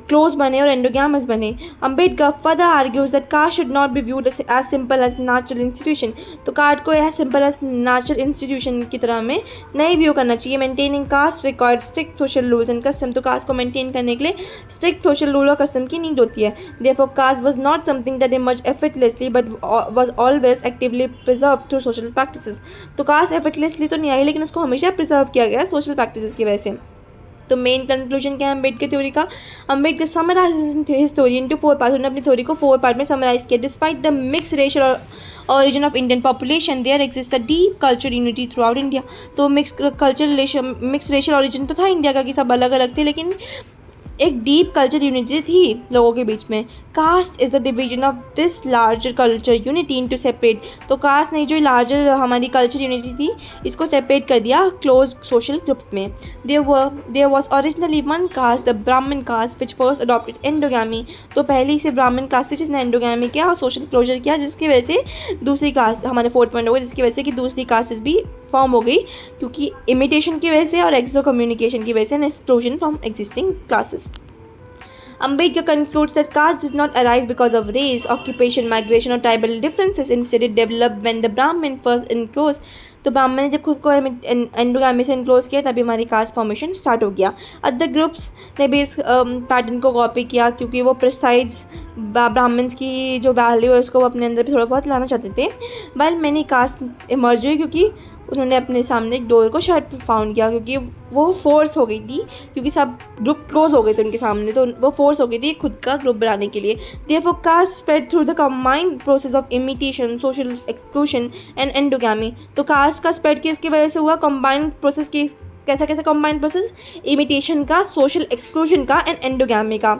क्लोज बने और एंडोगैमस बने. Ambedkar further argues that caste should not be viewed as simple as natural institution. तो कास्ट को as simple as natural institution की तरह में नहीं व्यू करना चाहिए. Maintaining caste required strict social rules and custom. तो कास्ट को मेंटेन करने के लिए स्ट्रिक्ट सोशल रूल और कस्टम की नीड होती है. Therefore caste was not something that emerge effortlessly but was always actively preserve through social practices. तो कास्ट एफर्टलेसली तो नहीं आई लेकिन उसको हमेशा प्रिजर्व किया गया सोशल प्रैक्टिसेस की वजह से. तो मेन कंक्लूजन क्या है अम्बेडकर थ्योरी का? Ambedkar summarise his theory into 4 part. उन्होंने अपनी थ्योरी को 4 पार्ट में समराइज किया. Despite the mix racial origin of Indian population, there exists a deep cultural unity throughout India. तो मिक्स रेशियल origin तो था इंडिया का कि सब अलग अलग थे, लेकिन एक डीप कल्चर यूनिटी थी लोगों के बीच में. Caste is the division of this larger culture unity into separate. तो कास्ट ने जो लार्जर हमारी कल्चर यूनिटी थी इसको सेपरेट कर दिया क्लोज सोशल ग्रुप में. There was originally one caste the Brahmin caste which first adopted endogamy. तो पहले से ब्राह्मण कास्ट थी जिसने एंडोगैमी किया और सोशल क्लोजर किया, जिसकी वजह से दूसरी कास्ट हमारे 4 पॉइंट हो गए, जिसकी वजह से कि दूसरी कास्टेस भी फॉर्म हो गई क्योंकि इमिटेशन की वजह से और एक्सो कम्युनिकेशन की वजह से and exclusion from existing classes. Ambedkar concludes that caste does not arise because of race, occupation, migration or tribal differences. Instead, it developed when the Brahmin first enclosed तो ब्राह्मण ने जब खुद को एंडोगामी से इनक्लोज किया तभी हमारी कास्ट फॉर्मेशन स्टार्ट हो गया। अदर ग्रुप्स ने भी इस पैटर्न को कॉपी किया क्योंकि वो प्रिसाइज ब्राह्मण्स की जो वैल्यू है उसको वो अपने अंदर भी थोड़ा बहुत लाना चाहते थे। वेल मैनी कास्ट इमर्ज हुई क्योंकि उन्होंने अपने सामने एक डोर को शायद फाउंड किया, क्योंकि वो फोर्स हो गई थी, क्योंकि सब ग्रुप क्लोज हो गए थे उनके सामने, तो वो फोर्स हो गई थी खुद का ग्रुप बनाने के लिए। Therefore caste spread through the combined process of imitation, social exclusion and endogamy. तो कास्ट का स्प्रेड किसकी वजह से हुआ? कंबाइंड प्रोसेस की। कैसा कैसा कंबाइंड प्रोसेस? इमिटेशन का, सोशल एक्सक्लूजन का एंड एंडोगैमी का,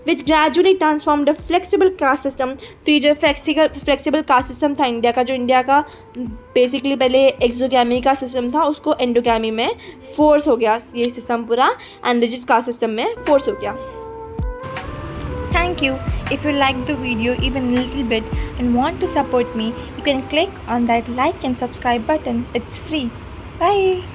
which gradually transform the flexible caste system. तो ये जो फ्लेक्सिबल कास्ट सिस्टम था इंडिया का, जो इंडिया का बेसिकली पहले एक्सोगैमी का सिस्टम था, उसको एंडोगैमी में फोर्स हो गया ये सिस्टम पूरा, एंड रिजिड कास्ट सिस्टम में फोर्स हो गया। Thank you. If you like the video even a little bit and want to support me, you can click on that like and subscribe button. It's free. Bye.